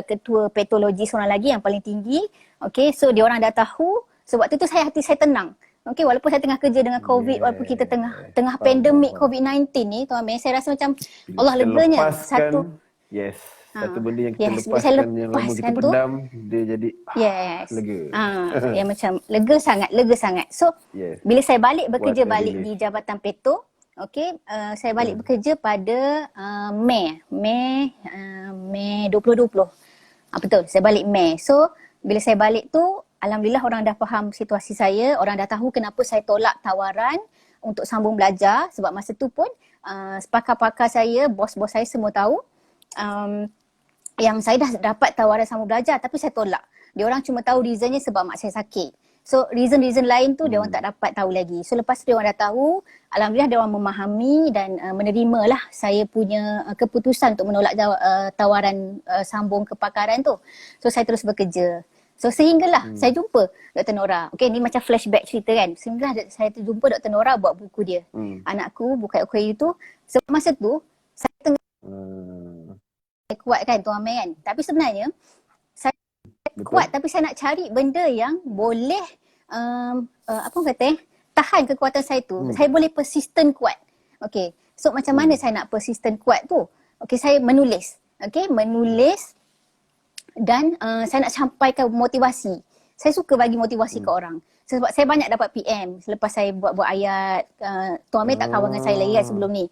ketua patologi seorang lagi yang paling tinggi. Okey, so dia orang dah tahu. So waktu tu hati saya tenang. Okey, walaupun saya tengah kerja dengan COVID, walaupun kita tengah pandemik COVID-19 ni, Tuan Amir, saya rasa macam Allah leganya. Satu benda yang kita lepaskan yang lama kita pendam, dia jadi lega. Yang macam lega sangat. So bila saya balik bekerja balik di Jabatan Peto, okey, saya balik bekerja pada Mei 2020. Betul, saya balik Mei. So bila saya balik tu, alhamdulillah orang dah faham situasi saya, orang dah tahu kenapa saya tolak tawaran untuk sambung belajar sebab masa tu pun pakar-pakar saya, bos-bos saya semua tahu yang saya dah dapat tawaran sambung belajar tapi saya tolak. Dia orang cuma tahu reasonnya sebab mak saya sakit. So reason lain tu dia orang tak dapat tahu lagi. So lepas tu dia orang dah tahu, alhamdulillah dia orang memahami dan menerimalah saya punya keputusan untuk menolak tawaran sambung kepakaran tu. So saya terus bekerja. So sehinggalah saya jumpa Dr. Nora. Okey, ni macam flashback cerita kan. Sehinggalah saya jumpa Dr. Nora buat buku dia. Anakku buka buku itu. Sebab masa tu saya tengah kuat kan Tuan Amir kan. Tapi sebenarnya saya kuat tapi saya nak cari benda yang boleh apa orang kata tahan kekuatan saya tu. Saya boleh persistent kuat. Okay. So macam mana saya nak persistent kuat tu? Okay, saya menulis. Okay, menulis dan saya nak sampaikan motivasi. Saya suka bagi motivasi ke orang. Sebab saya banyak dapat PM selepas saya buat ayat. Tuan Amir tak kawan dengan saya lagi kan sebelum ni.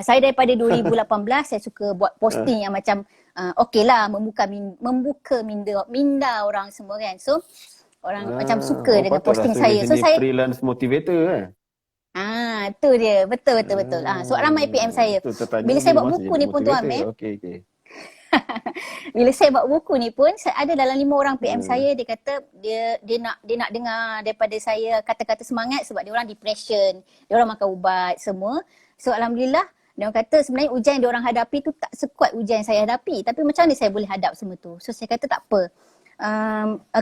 Saya daripada 2018 saya suka buat posting yang macam okey lah membuka minda orang semua kan. So orang macam suka dengan posting saya. So saya freelance motivator kan. Tu dia. Betul. So ramai PM saya. Bila saya buat buku ni pun Tuan Amir. Okey. Bila saya buat buku ni pun ada dalam 5 orang PM saya, dia kata dia nak dengar daripada saya kata-kata semangat sebab dia orang depression, dia orang makan ubat semua. So alhamdulillah dia orang kata sebenarnya ujian yang dia orang hadapi tu tak sekuat ujian yang saya hadapi, tapi macam mana saya boleh hadap semua tu. So saya kata tak apa.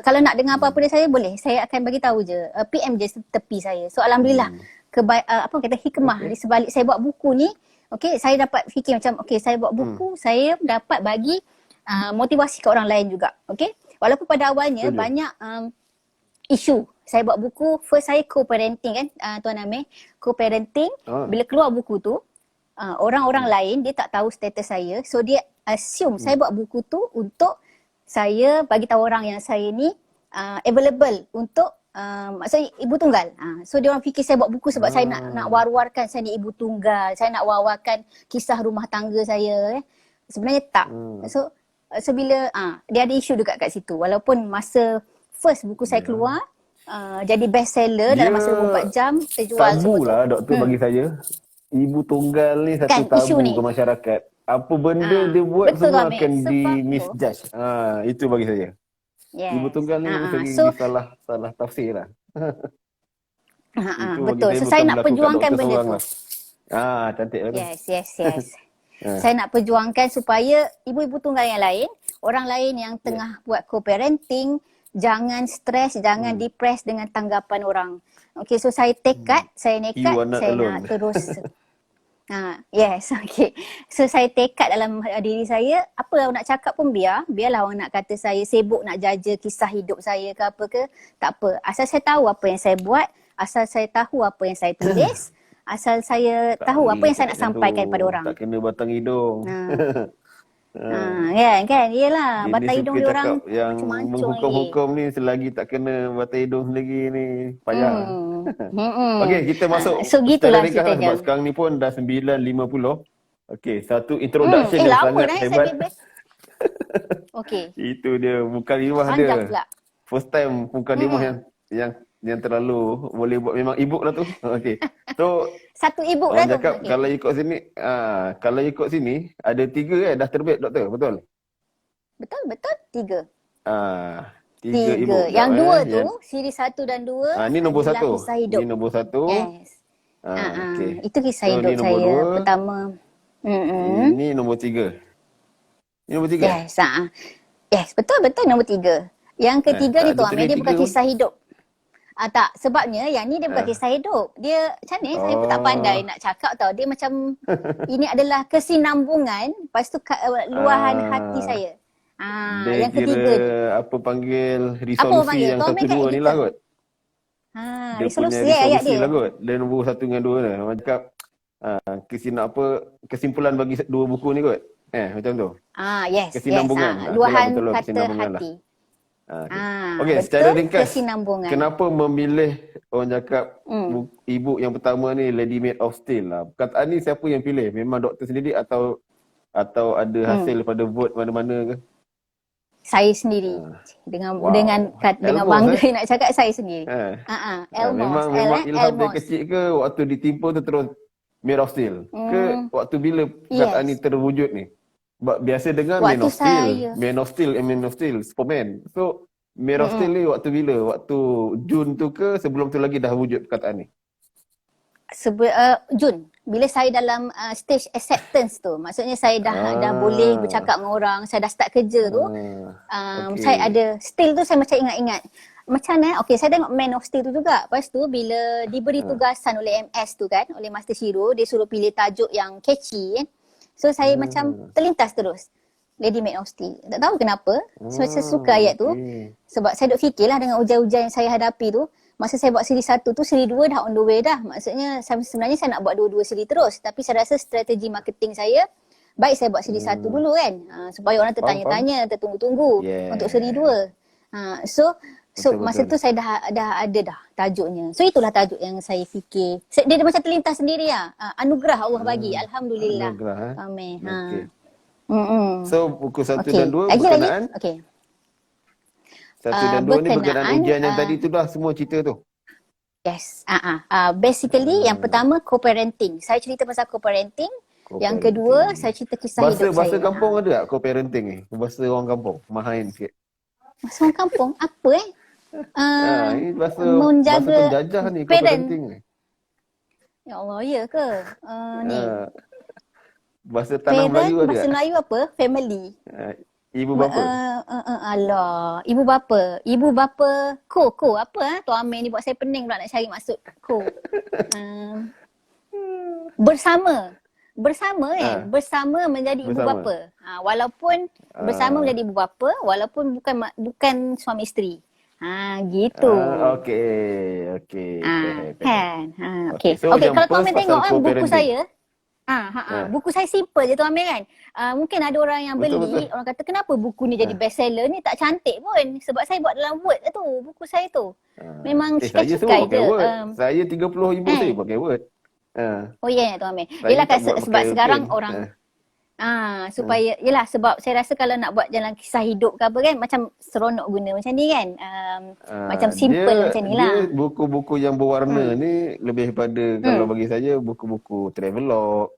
Kalau nak dengar apa-apa dari saya boleh, saya akan bagi tahu je. PM je tepi saya. So alhamdulillah hikmah di sebalik saya buat buku ni. Okay, saya dapat fikir macam saya buat buku, saya dapat bagi motivasi ke orang lain juga. Okay, walaupun pada awalnya banyak isu. Saya buat buku, first saya co-parenting kan Tuan Amir, co-parenting. Bila keluar buku tu, orang-orang lain dia tak tahu status saya. So dia assume saya buat buku tu untuk saya bagi tahu orang yang saya ni available untuk maksudnya ibu tunggal. So dia orang fikir saya buat buku sebab saya nak war-warkan saya ni ibu tunggal. Saya nak war-warkan kisah rumah tangga saya. Sebenarnya tak. So bila dia ada isu dekat kat situ. Walaupun masa first buku saya keluar jadi best seller dalam masa 24 jam terjual tabu lah doktor bagi saya. Ibu tunggal ni satu kan, tabu ke masyarakat. Apa benda dia buat semua akan di-misjudge. Itu bagi saya. Yes. Ibu tunggal ni salah tafsir lah. Betul. So saya nak perjuangkan benda tu. Cantik lah tu. Yes. Saya nak perjuangkan supaya ibu-ibu tunggal yang lain, orang lain yang tengah buat co-parenting, jangan stres, jangan depres dengan tanggapan orang. Okay, so saya nekat, saya nak terus. Yes, okay. So saya tekad dalam diri saya, apa yang nak cakap pun biarlah orang nak kata saya sibuk nak jaja kisah hidup saya ke apa ke, tak apa. Asal saya tahu apa yang saya buat, asal saya tahu apa yang saya tulis, asal saya tahu apa yang saya nak sampaikan kepada orang. Tak kena batang hidung. Kan, yelah, batang hidung dia orang yang menghukum-hukum ni selagi tak kena batang hidung lagi ni payah. Okey, kita masuk. So gitulah ceritanya. Sebab sekarang ni pun dah 9.50. Okey, satu introduction yang sangat hebat. Okey. Itu dia mukadimah dia. Panjang pula. First time mukadimah yang terlalu boleh buat memang ebook lah tu. Okey. So satu ebook dah tu. Cakap kalau ikut sini ada 3 dah terbit doktor, betul? Betul 3. 3 ebook. Yang 2 tu, siri 1 dan 2. Ini nombor 1. Ini nombor 1. Yes. Okay. Itu kisah hidup saya 2. Pertama. Ini nombor 3. Ini nombor 3. Yes. Yes, betul nombor 3. Yang ketiga ni Tuan Amir, dia bukan kisah hidup. Tak, sebabnya yang ni dia bukan kisah hidup. Dia macam ni, saya pun tak pandai nak cakap tau. Dia macam ini adalah kesinambungan, lepas tu luahan hati saya. Yang ketiga ni. Apa panggil resolusi yang satu dua ni lah kot. Dia resolusi punya ayat dia. Lah kot. Dan nombor 1 dengan 2 ni. Macam cakap kesimpulan bagi 2 buku ni kot. Macam tu. Yes. Kesinambungan. Luahan kata hati. Okey, secara ringkas, kenapa memilih orang cakap ibu yang pertama ni Lady Made of Steel lah. Perkataan ni siapa yang pilih? Memang doktor sendiri atau ada hasil daripada vote mana-mana ke? Saya sendiri. Dengan bangga nak cakap saya sendiri. Memang ilham dari kecil ke waktu ditimpa tu terus Made of Steel? Ke waktu bila perkataan ni terwujud ni? Biasa dengar Man of Steel, Superman. So Man of Steel ni waktu bila? Waktu Jun tu ke sebelum tu lagi dah wujud perkataan ni? Jun. Bila saya dalam stage acceptance tu. Maksudnya saya dah boleh bercakap dengan orang. Saya dah start kerja tu. Saya ada Steel tu saya macam ingat-ingat. Macam mana? Okay, saya tengok Man of Steel tu juga. Lepas tu bila diberi tugasan oleh MS tu kan, oleh Master Shiro, dia suruh pilih tajuk yang catchy kan. So saya macam terlintas terus. Lady Made of Steel. Tak tahu kenapa. Sebab saya suka ayat tu. Okey. Sebab saya duk fikirlah dengan ujian-ujian yang saya hadapi tu. Masa saya buat siri 1 tu, siri 2 dah on the way dah. Maksudnya sebenarnya saya nak buat dua-dua siri terus. Tapi saya rasa strategi marketing saya, baik saya buat siri 1 dulu kan. Supaya orang tertanya-tanya, tertunggu-tunggu untuk siri 2. So masa tu saya dah ada dah tajuknya. So itulah tajuk yang saya fikir. Dia macam terlintas sendiri lah. Anugerah Allah bagi. Alhamdulillah. Anugerah. Amin. Okey. So buku 1 dan 2 berkenaan. Okey. 1 dan 2 ni berkenaan ujian yang tadi tu dah semua cerita tu. Yes. Basically yang pertama co-parenting. Saya cerita pasal co-parenting. Yang kedua saya cerita kisah hidup saya. Bahasa kampung ada tak co-parenting ni? Bahasa orang kampung. Mahain sikit. Bahasa orang kampung? Apa ini bahasa menjaga penjajah ni, parent. co-parenting ni. Ya Allah, ya ke? Ni. Bahasa tanah parent, Melayu ada bahasa tak? Melayu apa? Family. Ibu bapa. Alah, ibu bapa. Ibu bapa ko apa Tuan Amir ni buat saya pening pula nak cari maksud ko. Bersama bersama menjadi ibu bapa. Walaupun bersama menjadi ibu bapa, walaupun bukan suami isteri. Gitu. Okey. Kan. Okey. So kalau Tuan Amir tengok buku saya, buku saya simple je Tuan Amir kan. Mungkin ada orang yang beli, orang kata kenapa buku ni jadi bestseller ni, tak cantik pun. Sebab saya buat dalam Word tu, buku saya tu. Memang suka-suka je. Saya 30 ibu saya pakai Word. Oh ya Tuan Amir. Yelah sebab sekarang orang supaya yelah sebab saya rasa kalau nak buat jalan kisah hidup ke apa kan, macam seronok guna macam ni kan. Macam simple macam ni lah. Dia buku-buku yang berwarna ni lebih pada kalau bagi saya buku-buku travelog.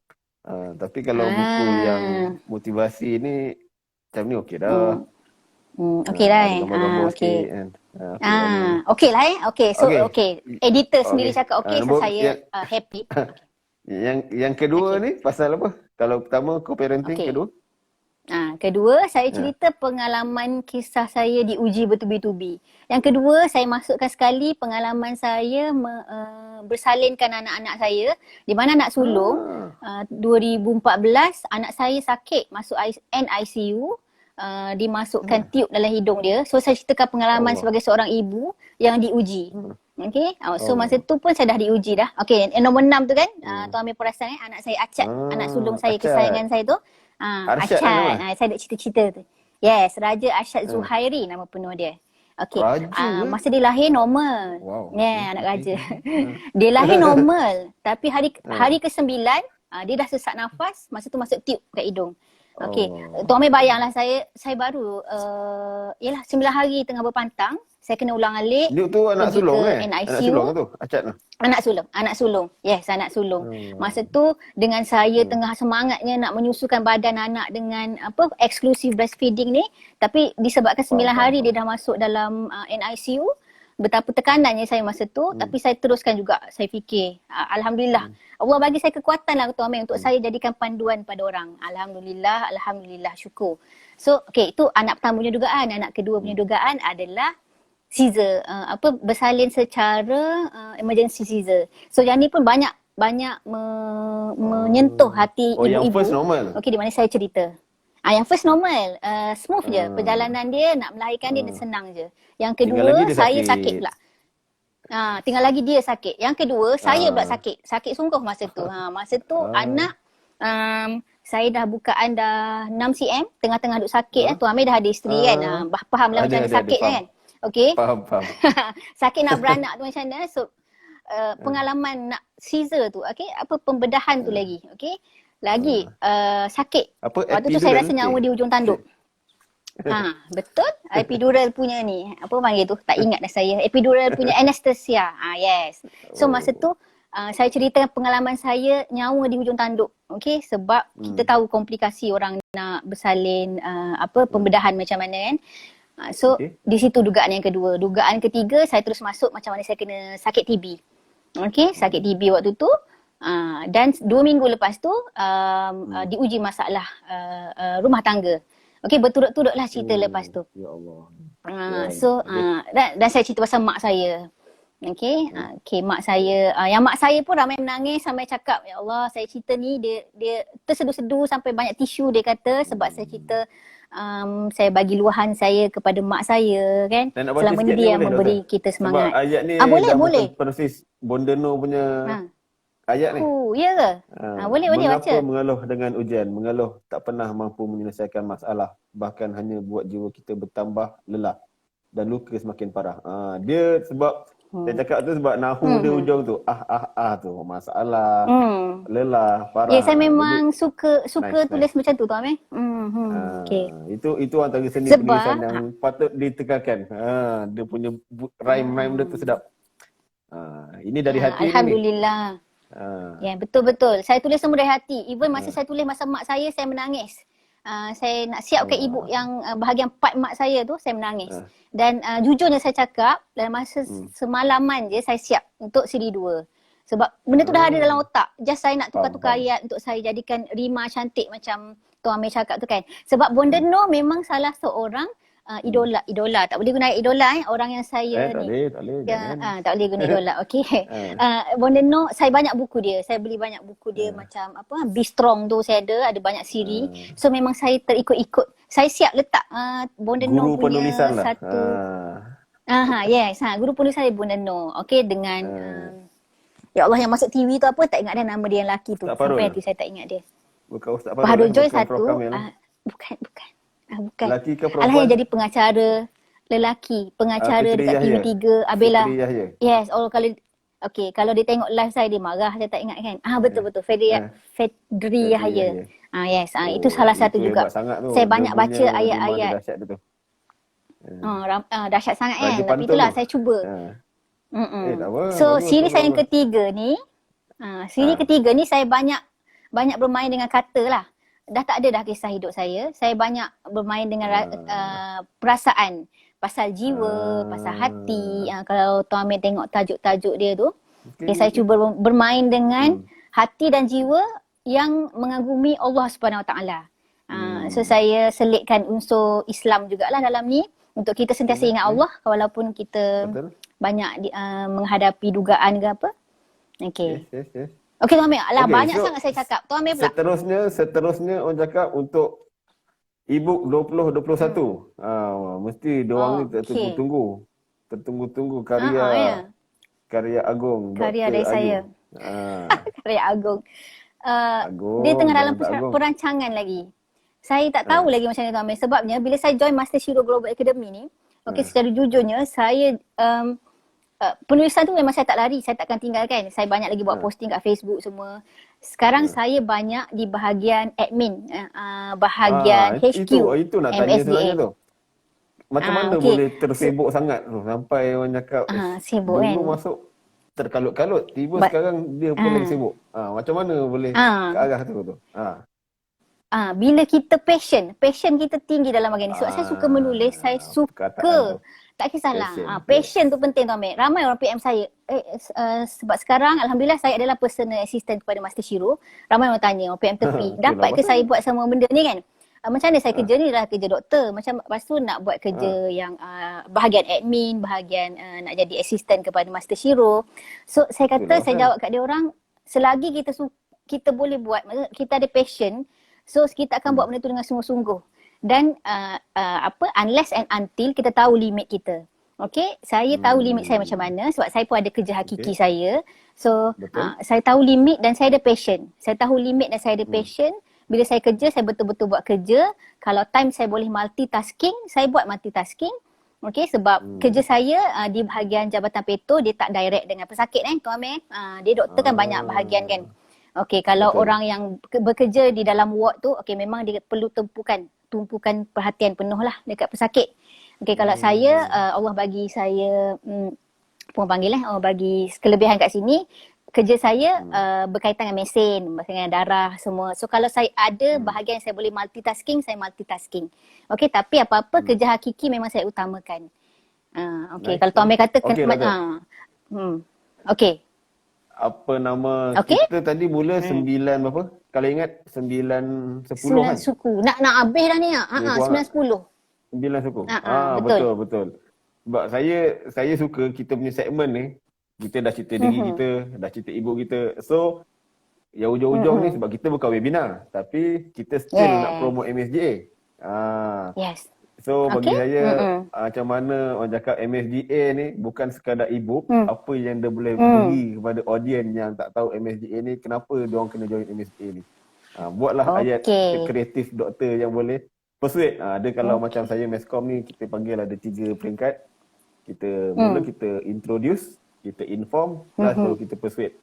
Tapi kalau buku yang motivasi ni macam ni okey dah. Okey dah okey. Okey lah Okey. So okey. Editor sendiri cakap okey, so saya happy. Yang kedua ni pasal apa? Kalau pertama co-parenting, kedua? Kedua saya cerita pengalaman kisah saya diuji bertubi-tubi. Yang kedua saya masukkan sekali pengalaman saya bersalinkan anak-anak saya, di mana anak sulung 2014 anak saya sakit masuk NICU. Dimasukkan tube dalam hidung dia. So saya ceritakan pengalaman sebagai seorang ibu yang diuji. Okay. So masa tu pun saya dah diuji dah. Okay, nombor 6 tu kan, Tuan Amir perasan anak saya Achat, anak sulung saya, kesayangan saya tu. Achat. Saya ada cerita-cerita tu. Yes, Raja Arsyad Zuhairi nama penuh dia. Okay. Masa dia lahir normal. Anak raja. Dia lahir normal. Tapi hari ke-9 dia dah sesak nafas, masa tu masuk tube kat hidung. Okey, Tuan Amir bayanglah saya baru 9 hari tengah berpantang, saya kena ulang alik. Dia tu anak sulung kan? Anak sulung tu, Achat tu. Anak sulung. Yes, anak sulung. Masa tu dengan saya tengah semangatnya nak menyusukan badan anak dengan exclusive breastfeeding ni, tapi disebabkan 9 hari dia dah masuk dalam NICU. Betapa tekanannya saya masa tu, tapi saya teruskan juga. Saya fikir, Alhamdulillah. Allah bagi saya kekuatan lah Tuan Amir untuk saya jadikan panduan pada orang. Alhamdulillah, syukur. So, itu anak pertama punya dugaan. Anak kedua punya dugaan adalah Caesar, bersalin secara emergency Caesar. So, yang ni pun banyak menyentuh hati ibu-ibu. Yang first normal? Okey, di mana saya cerita. Yang first normal, smooth je. Perjalanan dia, nak melahirkan dia senang je. Yang kedua, saya sakit pula. Tinggal lagi dia sakit. Yang kedua, saya pula sakit. Sakit sungguh masa tu. Masa tu anak, saya dah bukaan dah 6 cm. Tengah-tengah duk sakit. Tuan Amir dah ada isteri kan. Faham lah macam mana sakit kan. Okey. Faham. Sakit nak beranak tu macam mana. So, pengalaman nak Caesar tu. Okey. Pembedahan tu lagi. Okey. Lagi sakit. Waktu tu saya rasa nyawa di hujung tanduk. Betul. Epidural punya ni. Apa panggil tu? Tak ingat dah saya. Epidural punya anesthesia. Yes. So masa tu saya ceritakan pengalaman saya nyawa di hujung tanduk. Okey, sebab kita tahu komplikasi orang nak bersalin pembedahan macam mana kan. So di situ dugaan yang kedua. Dugaan ketiga saya terus masuk macam mana saya kena sakit TB. Okey, sakit TB waktu tu. Dan 2 minggu lepas tu diuji masalah rumah tangga. Okey, berturut-turutlah cerita lepas tu. Ya Allah. Dan saya cerita pasal mak saya. Okey, mak saya, yang mak saya pun ramai menangis sampai cakap, ya Allah, saya cerita ni dia tersedu-sedu sampai banyak tisu dia kata sebab saya cerita saya bagi luahan saya kepada mak saya kan. Dan nak baca Selama ni sikit ni dia yang boleh, doktor? memberi kita Sebab semangat. ayat ni Boleh, dah macam boleh. persis Bondeno punya Ha. ayat ni. Ya ke? Boleh Mengapa baca. mengeluh dengan ujian? Mengeluh tak pernah mampu menyelesaikan masalah. Bahkan hanya buat jiwa kita bertambah lelah dan luka semakin parah. Dia sebab saya cakap tu sebab nahu dia ujung tu. Tu. Masalah, lelah, parah. Ya, saya memang Jadi, suka tulis nice. macam tu Amir. Okay. Itu antara seni Sebab penulisan yang patut ditekankan. Dia punya rhyme dia tu sedap. Ini dari hati ni. Alhamdulillah. Ya, betul-betul. Saya tulis semua dari hati. Even masa saya tulis masa mak saya menangis. Saya nak siapkan ibu yang bahagian part mak saya tu, saya menangis. Dan jujurnya saya cakap, dalam masa semalaman je saya siap untuk siri 2. Sebab benda tu dah ada dalam otak. Just saya nak tukar-tukar ayat untuk saya jadikan rima cantik macam Tuan Amir cakap tu kan. Sebab Bondeno memang salah seorang idola. Tak boleh guna idola orang yang saya ni. Tak boleh. Tak boleh guna idola. Okey. Bondeno, saya banyak buku dia. Saya beli banyak buku dia macam Be Strong tu saya ada banyak siri. So memang saya terikut-ikut. Saya siap letak Bondeno Guru punya penulisan lah. satu yes, guru penulisan dia Bondeno. Okey, dengan ya Allah yang masuk TV tu apa, tak ingat dah nama dia yang lelaki tu. Sampai hati saya tak ingat dia. Bukan Ustaz Baharul Joy satu. Bukan. Lelaki ke perempuan? Alah yang jadi pengacara lelaki, pengacara dekat TV3, Abela. Yes, kalau dia tengok live saya dia marah, saya tak ingat kan. Betul. Fedri Yahya. Yes, itu salah satu juga. Saya banyak baca ayat-ayat. Dahsyat sangat kan. Tapi itulah saya cuba. So siri saya yang ketiga ni, ketiga ni saya banyak bermain dengan kata lah. Dah tak ada dah kisah hidup saya. Saya banyak bermain dengan perasaan. Pasal jiwa, pasal hati. Kalau Tuan Amir tengok tajuk-tajuk dia tu. Saya cuba bermain dengan hati dan jiwa yang mengagumi Allah SWT. So saya selitkan unsur Islam jugalah dalam ni. Untuk kita sentiasa ingat Allah walaupun kita banyak menghadapi dugaan ke apa. Okay. Yes. Okey Tuan Amir, banyak sangat saya cakap. Tuan Amir pula. Seterusnya orang cakap untuk e-book 2021. Mesti diorang ni tertunggu-tunggu karya agung. Karya dari saya. Karya agung. Dia tengah dalam perancangan lagi. Saya tak tahu lagi macam mana Tuan Amir. Sebabnya bila saya join Master Shiro Global Academy ni, secara jujurnya saya penulisan tu memang saya tak lari, saya takkan tinggalkan. Saya banyak lagi buat posting kat Facebook semua. Sekarang saya banyak di bahagian admin, bahagian HQ. Itu nak tanya sebenarnya tu. Macam mana boleh tersibuk sangat tu sampai orang cakap sibuk dulu kan. masuk terkalut-kalut, tiba sekarang dia pun lagi sibuk. Macam mana boleh ke arah tu? Bila kita passion kita tinggi dalam bahagian ni. Sebab saya suka menulis, saya suka. Tak kisahlah. Passion tu penting Tuan Amir. Ramai orang PM saya. Sebab sekarang Alhamdulillah saya adalah personal assistant kepada Master Shiro. Ramai orang tanya, orang PM tepi. Dapat ke saya buat semua benda ni kan? Macam mana saya kerja ni adalah kerja doktor. Macam lepas tu nak buat kerja yang bahagian admin, bahagian nak jadi assistant kepada Master Shiro. So saya kata, saya jawab kat dia orang, selagi kita boleh buat, kita ada passion, so kita akan buat benda tu dengan sungguh-sungguh. Dan unless and until kita tahu limit kita. Okay, saya tahu limit saya macam mana sebab saya pun ada kerja hakiki saya. So saya tahu limit dan saya ada passion. Saya tahu limit dan saya ada passion. Bila saya kerja, saya betul-betul buat kerja. Kalau time saya boleh multitasking, saya buat multitasking. Okay, sebab kerja saya di bahagian Jabatan Peto, dia tak direct dengan pesakit Tuan Amir. Dia doktor kan banyak bahagian kan. Okay, kalau orang yang bekerja di dalam ward tu, okay, memang dia perlu tumpukan perhatian penuh lah dekat pesakit. Okay, kalau saya, Allah bagi saya, Allah bagi kelebihan kat sini, kerja saya berkaitan dengan mesin, dengan darah semua. So kalau saya ada bahagian yang saya boleh multitasking, saya multitasking. Okay, tapi apa-apa kerja hakiki memang saya utamakan. Okay, kalau Tuan Amir kata, okay. Apa nama kita tadi mula 9 berapa? Kalau ingat 9, 10 kan? 9 suku. Nak habis dah ni. 9, 10. 9 suku. Betul. Betul. Sebab saya suka kita punya segmen ni, Kita dah cerita diri kita, dah cerita ibu kita. So, yang ujung-ujung ni sebab kita bukan webinar, tapi kita still nak promote MSGA. Yes. So bagi Okay. saya macam mana orang cakap MSGA ni bukan sekadar e-book, apa yang dia boleh beri kepada audience yang tak tahu MSGA ni, kenapa dia orang kena join MSGA ni. Buatlah ayat kreatif doktor yang boleh persuade. Dia kalau macam saya Meskom ni, kita panggil ada 3 peringkat. Kita mula kita introduce, kita inform, plus baru kita persuade.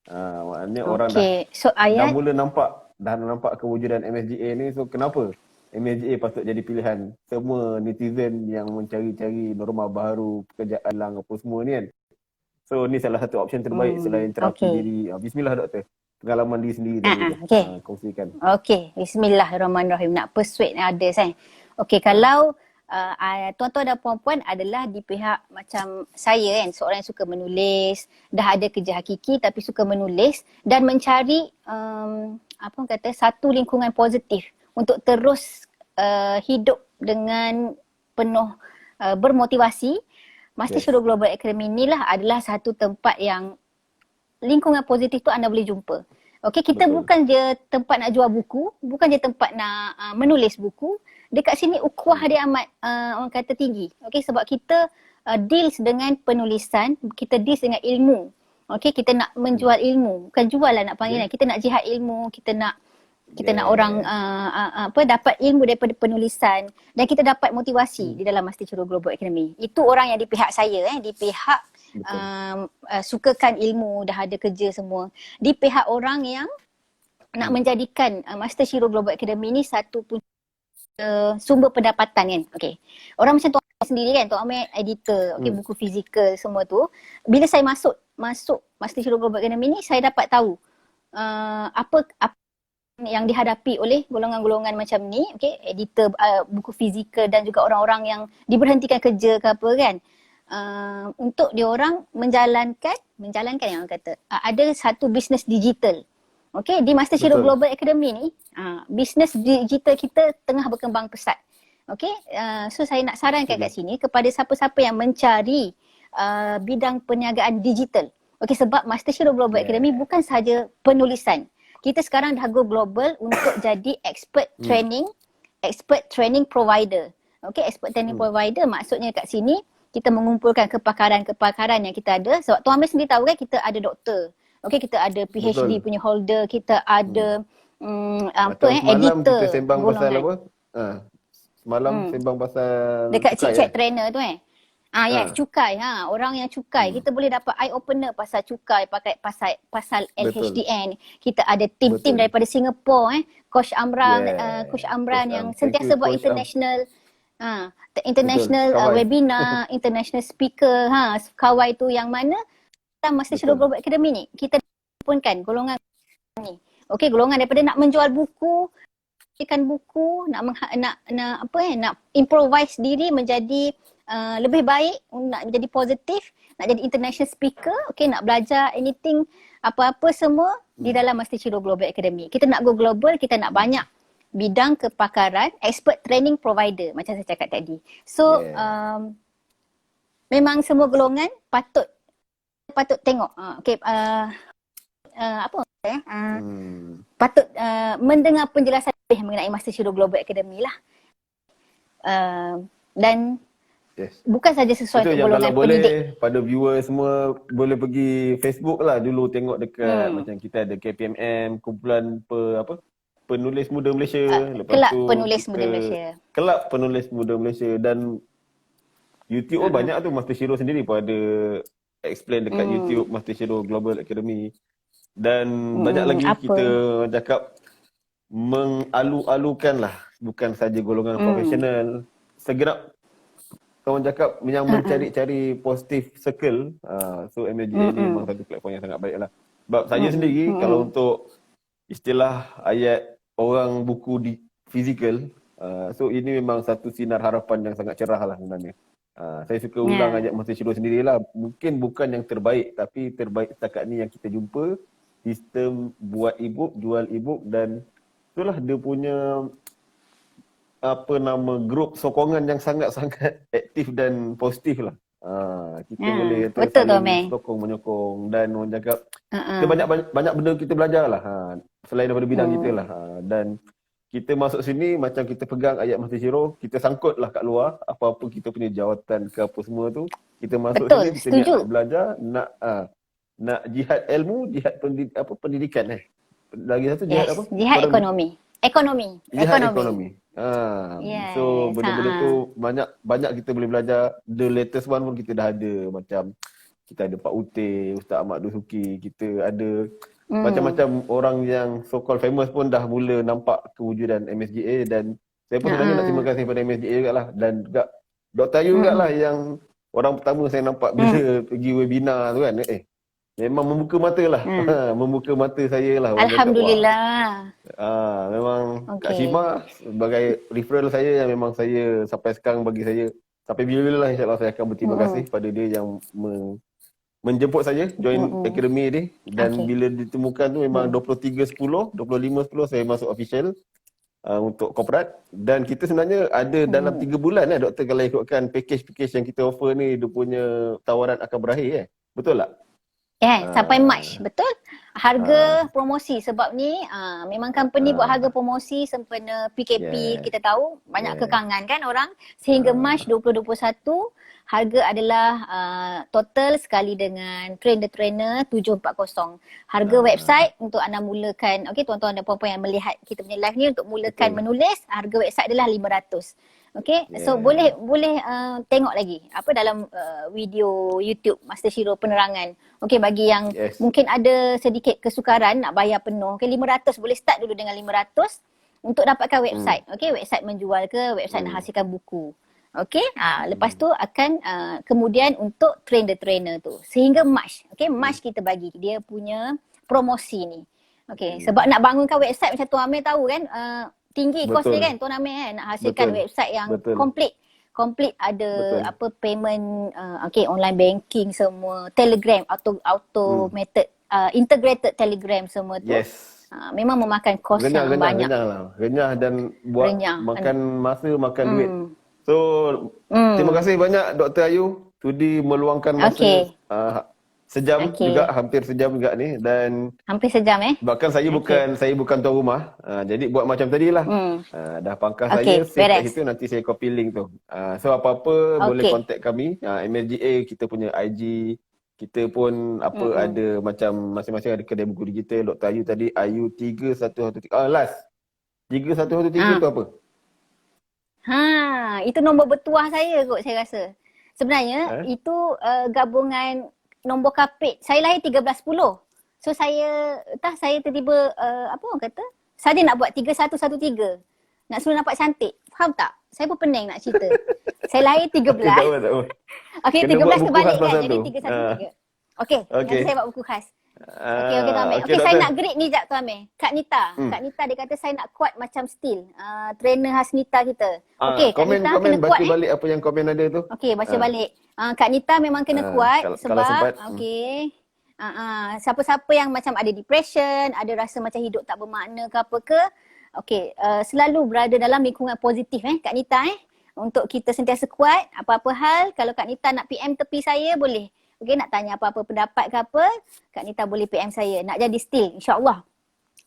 Maknanya orang dah mula nampak kewujudan MSGA ni. So kenapa MSGA patut jadi pilihan semua netizen yang mencari-cari norma baru, pekerjaan lang apa semua ni kan. So ni salah satu option terbaik selain terapi diri. Bismillah doktor, pengalaman diri sendiri tadi kongsikan. Okey, bismillahirrahmanirrahim. Nak persuade ada saya. Okey, kalau tuan-tuan dan puan-puan adalah di pihak macam saya kan, seorang yang suka menulis, dah ada kerja hakiki tapi suka menulis dan mencari satu lingkungan positif untuk terus hidup dengan penuh bermotivasi. Master Shiro Global Academy inilah adalah satu tempat yang lingkungan positif tu anda boleh jumpa. Okey, kita bukan je tempat nak jual buku, bukan je tempat nak menulis buku. Dekat sini ukhuwah dia amat orang kata tinggi. Okey, sebab kita deals dengan penulisan, kita deals dengan ilmu. Okey, kita nak menjual ilmu, bukan jual lah nak panggil. Kita nak jihad ilmu, kita nak orang dapat ilmu daripada penulisan dan kita dapat motivasi di dalam Master Shiro Global Academy. Itu orang yang di pihak saya di pihak sukakan ilmu, dah ada kerja semua. Di pihak orang yang nak menjadikan Master Shiro Global Academy ni satu sumber pendapatan kan. Okey. Orang macam Tuan Amir sendiri kan, Tuan Amir editor, buku fizikal semua tu. Bila saya masuk Master Shiro Global Academy ni, saya dapat tahu apa yang dihadapi oleh golongan-golongan macam ni, editor buku fizikal dan juga orang-orang yang diberhentikan kerja ke apa kan, untuk diorang menjalankan yang orang kata ada satu bisnes digital. Di Master Shiro Global Academy ni bisnes digital kita tengah berkembang pesat. So saya nak sarankan kat sini kepada siapa-siapa yang mencari bidang perniagaan digital. Sebab Master Shiro Global Academy bukan sahaja penulisan. Kita sekarang dah go global untuk jadi expert training provider. Expert training provider maksudnya kat sini kita mengumpulkan kepakaran-kepakaran yang kita ada. Sebab Tuan Amir sendiri tahu kan, kita ada doktor. Kita ada PhD punya holder, kita ada editor. Kita sembang pasal apa? Semalam sembang pasal dekat Chit-Chat trainer tu yes, cukai. Orang yang cukai, kita boleh dapat eye opener pasal cukai, pakai pasal LHDN. Kita ada tim-tim daripada Singapura, Coach Amran yang sentiasa buat international webinar, international speaker, kawai tu yang mana Master Shiro Global Academy ni kita punkan golongan ni. Golongan daripada nak menjual buku, nak improvise diri menjadi lebih baik, nak menjadi positif, nak jadi international speaker, nak belajar anything, apa-apa semua di dalam Master Shiro Global Academy. Kita nak go global, kita nak banyak bidang kepakaran, expert training provider macam saya cakap tadi. So memang semua golongan patut tengok. Patut mendengar penjelasan lebih mengenai Master Shiro Global Academy lah. Dan bukan saja sesuai untuk golongan kalau pendidik. Boleh pada viewer semua boleh pergi Facebook lah dulu, tengok dekat macam kita ada KPMM, kumpulan penulis muda Malaysia, Kelab Penulis Muda Malaysia. Kelab Penulis Muda Malaysia, dan YouTube banyak tu. Master Shiro sendiri pun ada explain dekat YouTube Master Shiro Global Academy. Dan banyak lagi kita cakap mengalu-alukan lah, bukan saja golongan profesional. Segenap kawan cakap yang mencari-cari positive circle. So MSGA ni memang satu platform yang sangat baik lah. Sebab saya sendiri kalau untuk istilah ayat orang buku di fizikal, so ini memang satu sinar harapan yang sangat cerah lah sebenarnya. Saya suka ulang ayat Master Shiro sendirilah. Mungkin bukan yang terbaik, tapi terbaik setakat ni yang kita jumpa. Sistem buat e-book, jual e-book, dan itulah dia punya grup sokongan yang sangat-sangat aktif dan positif lah. Kita boleh betul tu, saling Amir. sokong menyokong dan orang cakap kita Uh-uh. banyak benda kita belajar lah. Selain daripada bidang kita Hmm. lah. Dan kita masuk sini macam kita pegang ayat Mati Syiro, kita sangkut lah kat luar, apa-apa kita punya jawatan ke apa semua tu, kita masuk Betul, sini, kita niat setuju. nak belajar, nak jihad ilmu, jihad pendidikan Lagi satu jihad Yes, apa? jihad ekonomi. Jihad Ekonomi. ekonomi. So Yes. benda-benda tu banyak kita boleh belajar. The latest one pun kita dah ada, macam kita ada Pak Uti, Ustaz Ahmad Dusuki, kita ada macam-macam orang yang so called famous pun dah mula nampak kewujudan MSGA, dan saya pun sebenarnya nak terima kasih kepada MSGA jugalah, dan juga Dr. Ayu jugalah yang orang pertama saya nampak bila pergi webinar tu kan. Memang membuka mata lah. Membuka mata saya lah. Alhamdulillah. Memang Kak Shima sebagai referral saya yang memang saya sampai sekarang bagi saya sampai bila-bila lah, insyaAllah saya akan berterima kasih pada dia yang menjemput saya join akademi ni. Dan bila ditemukan tu memang 23.10, 25.10 saya masuk official untuk korporat. Dan kita sebenarnya ada dalam 3 bulan doktor, kalau ikutkan package yang kita offer ni, dia punya tawaran akan berakhir betul tak? Sampai March, betul? Harga promosi sebab ni memang company buat harga promosi sempena PKP. Kita tahu banyak kekangan kan orang, sehingga March 2021 harga adalah total sekali dengan train the trainer 740. Harga website untuk anda mulakan, okey tuan-tuan dan puan-puan yang melihat kita punya live ni, untuk mulakan menulis, harga website adalah 500. Okay, so boleh tengok lagi apa dalam video YouTube Master Shiro penerangan. Okay, bagi yang mungkin ada sedikit kesukaran nak bayar penuh, okay, 500 boleh start dulu dengan 500 untuk dapatkan website. Okay, website menjual ke, website nak hasilkan buku. Okay, lepas tu akan kemudian untuk train the trainer tu sehingga March. Okay, March kita bagi dia punya promosi ni. Okay, sebab nak bangunkan website macam Tuan Amir tahu kan, tinggi kos dia kan Tuan Amir kan, nak hasilkan website yang complete ada apa payment, online banking semua, Telegram automated integrated Telegram semua tu. Memang memakan kos yang banyak. Renyah dan buat makan masa, makan duit. So terima kasih banyak Dr. Ayu sudi meluangkan masa sejam juga, hampir sejam juga ni, dan hampir sejam bahkan saya bukan tuan rumah, jadi buat macam tadilah. Dah pangkas saya, save kat situ, nanti saya copy link tu. So apa-apa boleh contact kami, MSGA kita punya IG, kita pun ada macam masing-masing ada kedai buku digital. Dr. Ayu tadi Ayu 3113 last 3113 tu apa? Itu nombor bertuah saya kot saya rasa. Sebenarnya itu gabungan nombor kapit. Saya lahir 1310. So saya tiba-tiba apa orang kata? Saya nak buat 3113. Nak suruh nampak cantik. Faham tak? Saya pun pening nak cerita. Saya lahir 13. Okey, 13 terbalik kan. Jadi 313. Okey, nanti saya buat buku khas. Okey Tuan Amir. Okey, saya nak grade ni jap Tuan Amir. Kak Nita. Kak Nita dia kata saya nak kuat macam steel. Trainer khas Nita kita. Okey, Kak Nita kena baca kuat balik apa yang komen ada tu. Okey, baca balik. Kak Nita memang kena kuat sebab okey. Siapa-siapa yang macam ada depression, ada rasa macam hidup tak bermakna ke apa ke, okey, selalu berada dalam lingkungan positif Kak Nita untuk kita sentiasa kuat. Apa-apa hal, kalau Kak Nita nak PM tepi saya boleh. Okey, nak tanya apa-apa pendapat ke apa, Kak Nita boleh PM saya. Nak jadi steel, insya-Allah.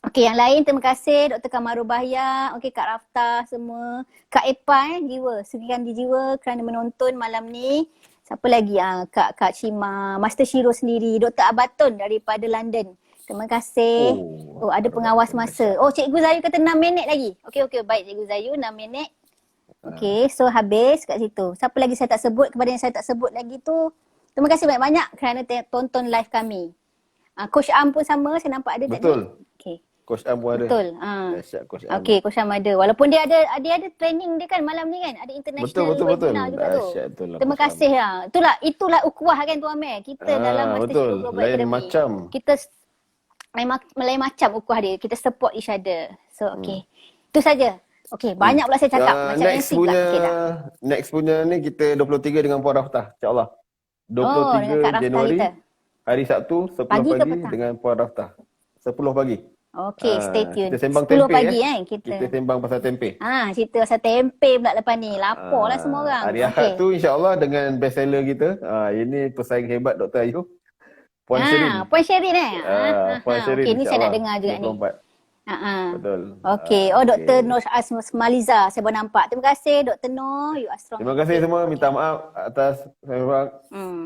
Okey, yang lain terima kasih Dr. Kamarul Bahya, okey Kak Rafta semua, Kak Epa jiwa, sekian di jiwa kerana menonton malam ni. Siapa lagi? Kak Shima, Master Shiro sendiri, Dr. Abatun daripada London. Terima kasih. Ada pengawas masa. Cikgu Zayu kata 6 minit lagi. Okey, baik Cikgu Zayu, 6 minit. Okey, so habis kat situ. Siapa lagi saya tak sebut, kepada yang saya tak sebut lagi tu, terima kasih banyak-banyak kerana tonton live kami. Coach Am pun sama, saya nampak ada tak? Betul. Okey. Coach Am pun ada. Betul. Okey, Coach Am ada. Walaupun dia ada training dia kan malam ni kan. Ada international webinar juga tu. Terima kasih Itulah ukhuwah kan Tuan Amir. Kita dalam Master Shiro Global Academy. Lain macam. Kita memang lain macam ukhuwah dia. Kita support each other. So okey. Itu saja. Okey, banyak pula saya cakap. Macam MC pula. Next punya ni kita 23 dengan Puan Raftah. InsyaAllah. 23 Januari. Hari Sabtu 10 pagi dengan Puan Raftah. 10 pagi. Okey, stay Kita tune. sembang 10 tempe pagi kan kita. Kita sembang pasal tempe. Cerita pasal tempe pula lepas ni. Lapar lah semua orang. Hari Ahad tu insya-Allah dengan best seller kita. Ini pesaing hebat Dr. Ayu. Puan Sherin. Puan Sherin Puan Sherin Okey, ni saya insya-Allah. nak dengar juga ni. 24. Ha. Betul. Okey. Dr. Nur Asmaliza. Saya baru nampak. Terima kasih Dr. Nur. You are strong. Terima kasih semua. Minta maaf atas saya.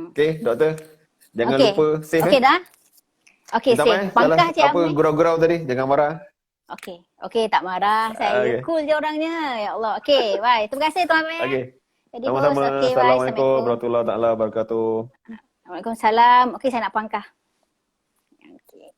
Okey, doktor. Jangan lupa save. Okey dah. Okey, save. Pangkah Cik Apa Amir. gurau-gurau tadi. Jangan marah. Okey, tak marah. Saya cool je orangnya. Ya Allah. Okey, bye. Terima kasih Tuan Amir. Okey. Jadi Sama-sama. bye. Assalamualaikum warahmatullahi taala wabarakatuh. Waalaikumsalam. Okey, saya nak pangkah. Okey.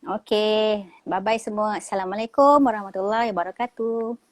Okey. Bye-bye semua. Assalamualaikum warahmatullahi wabarakatuh.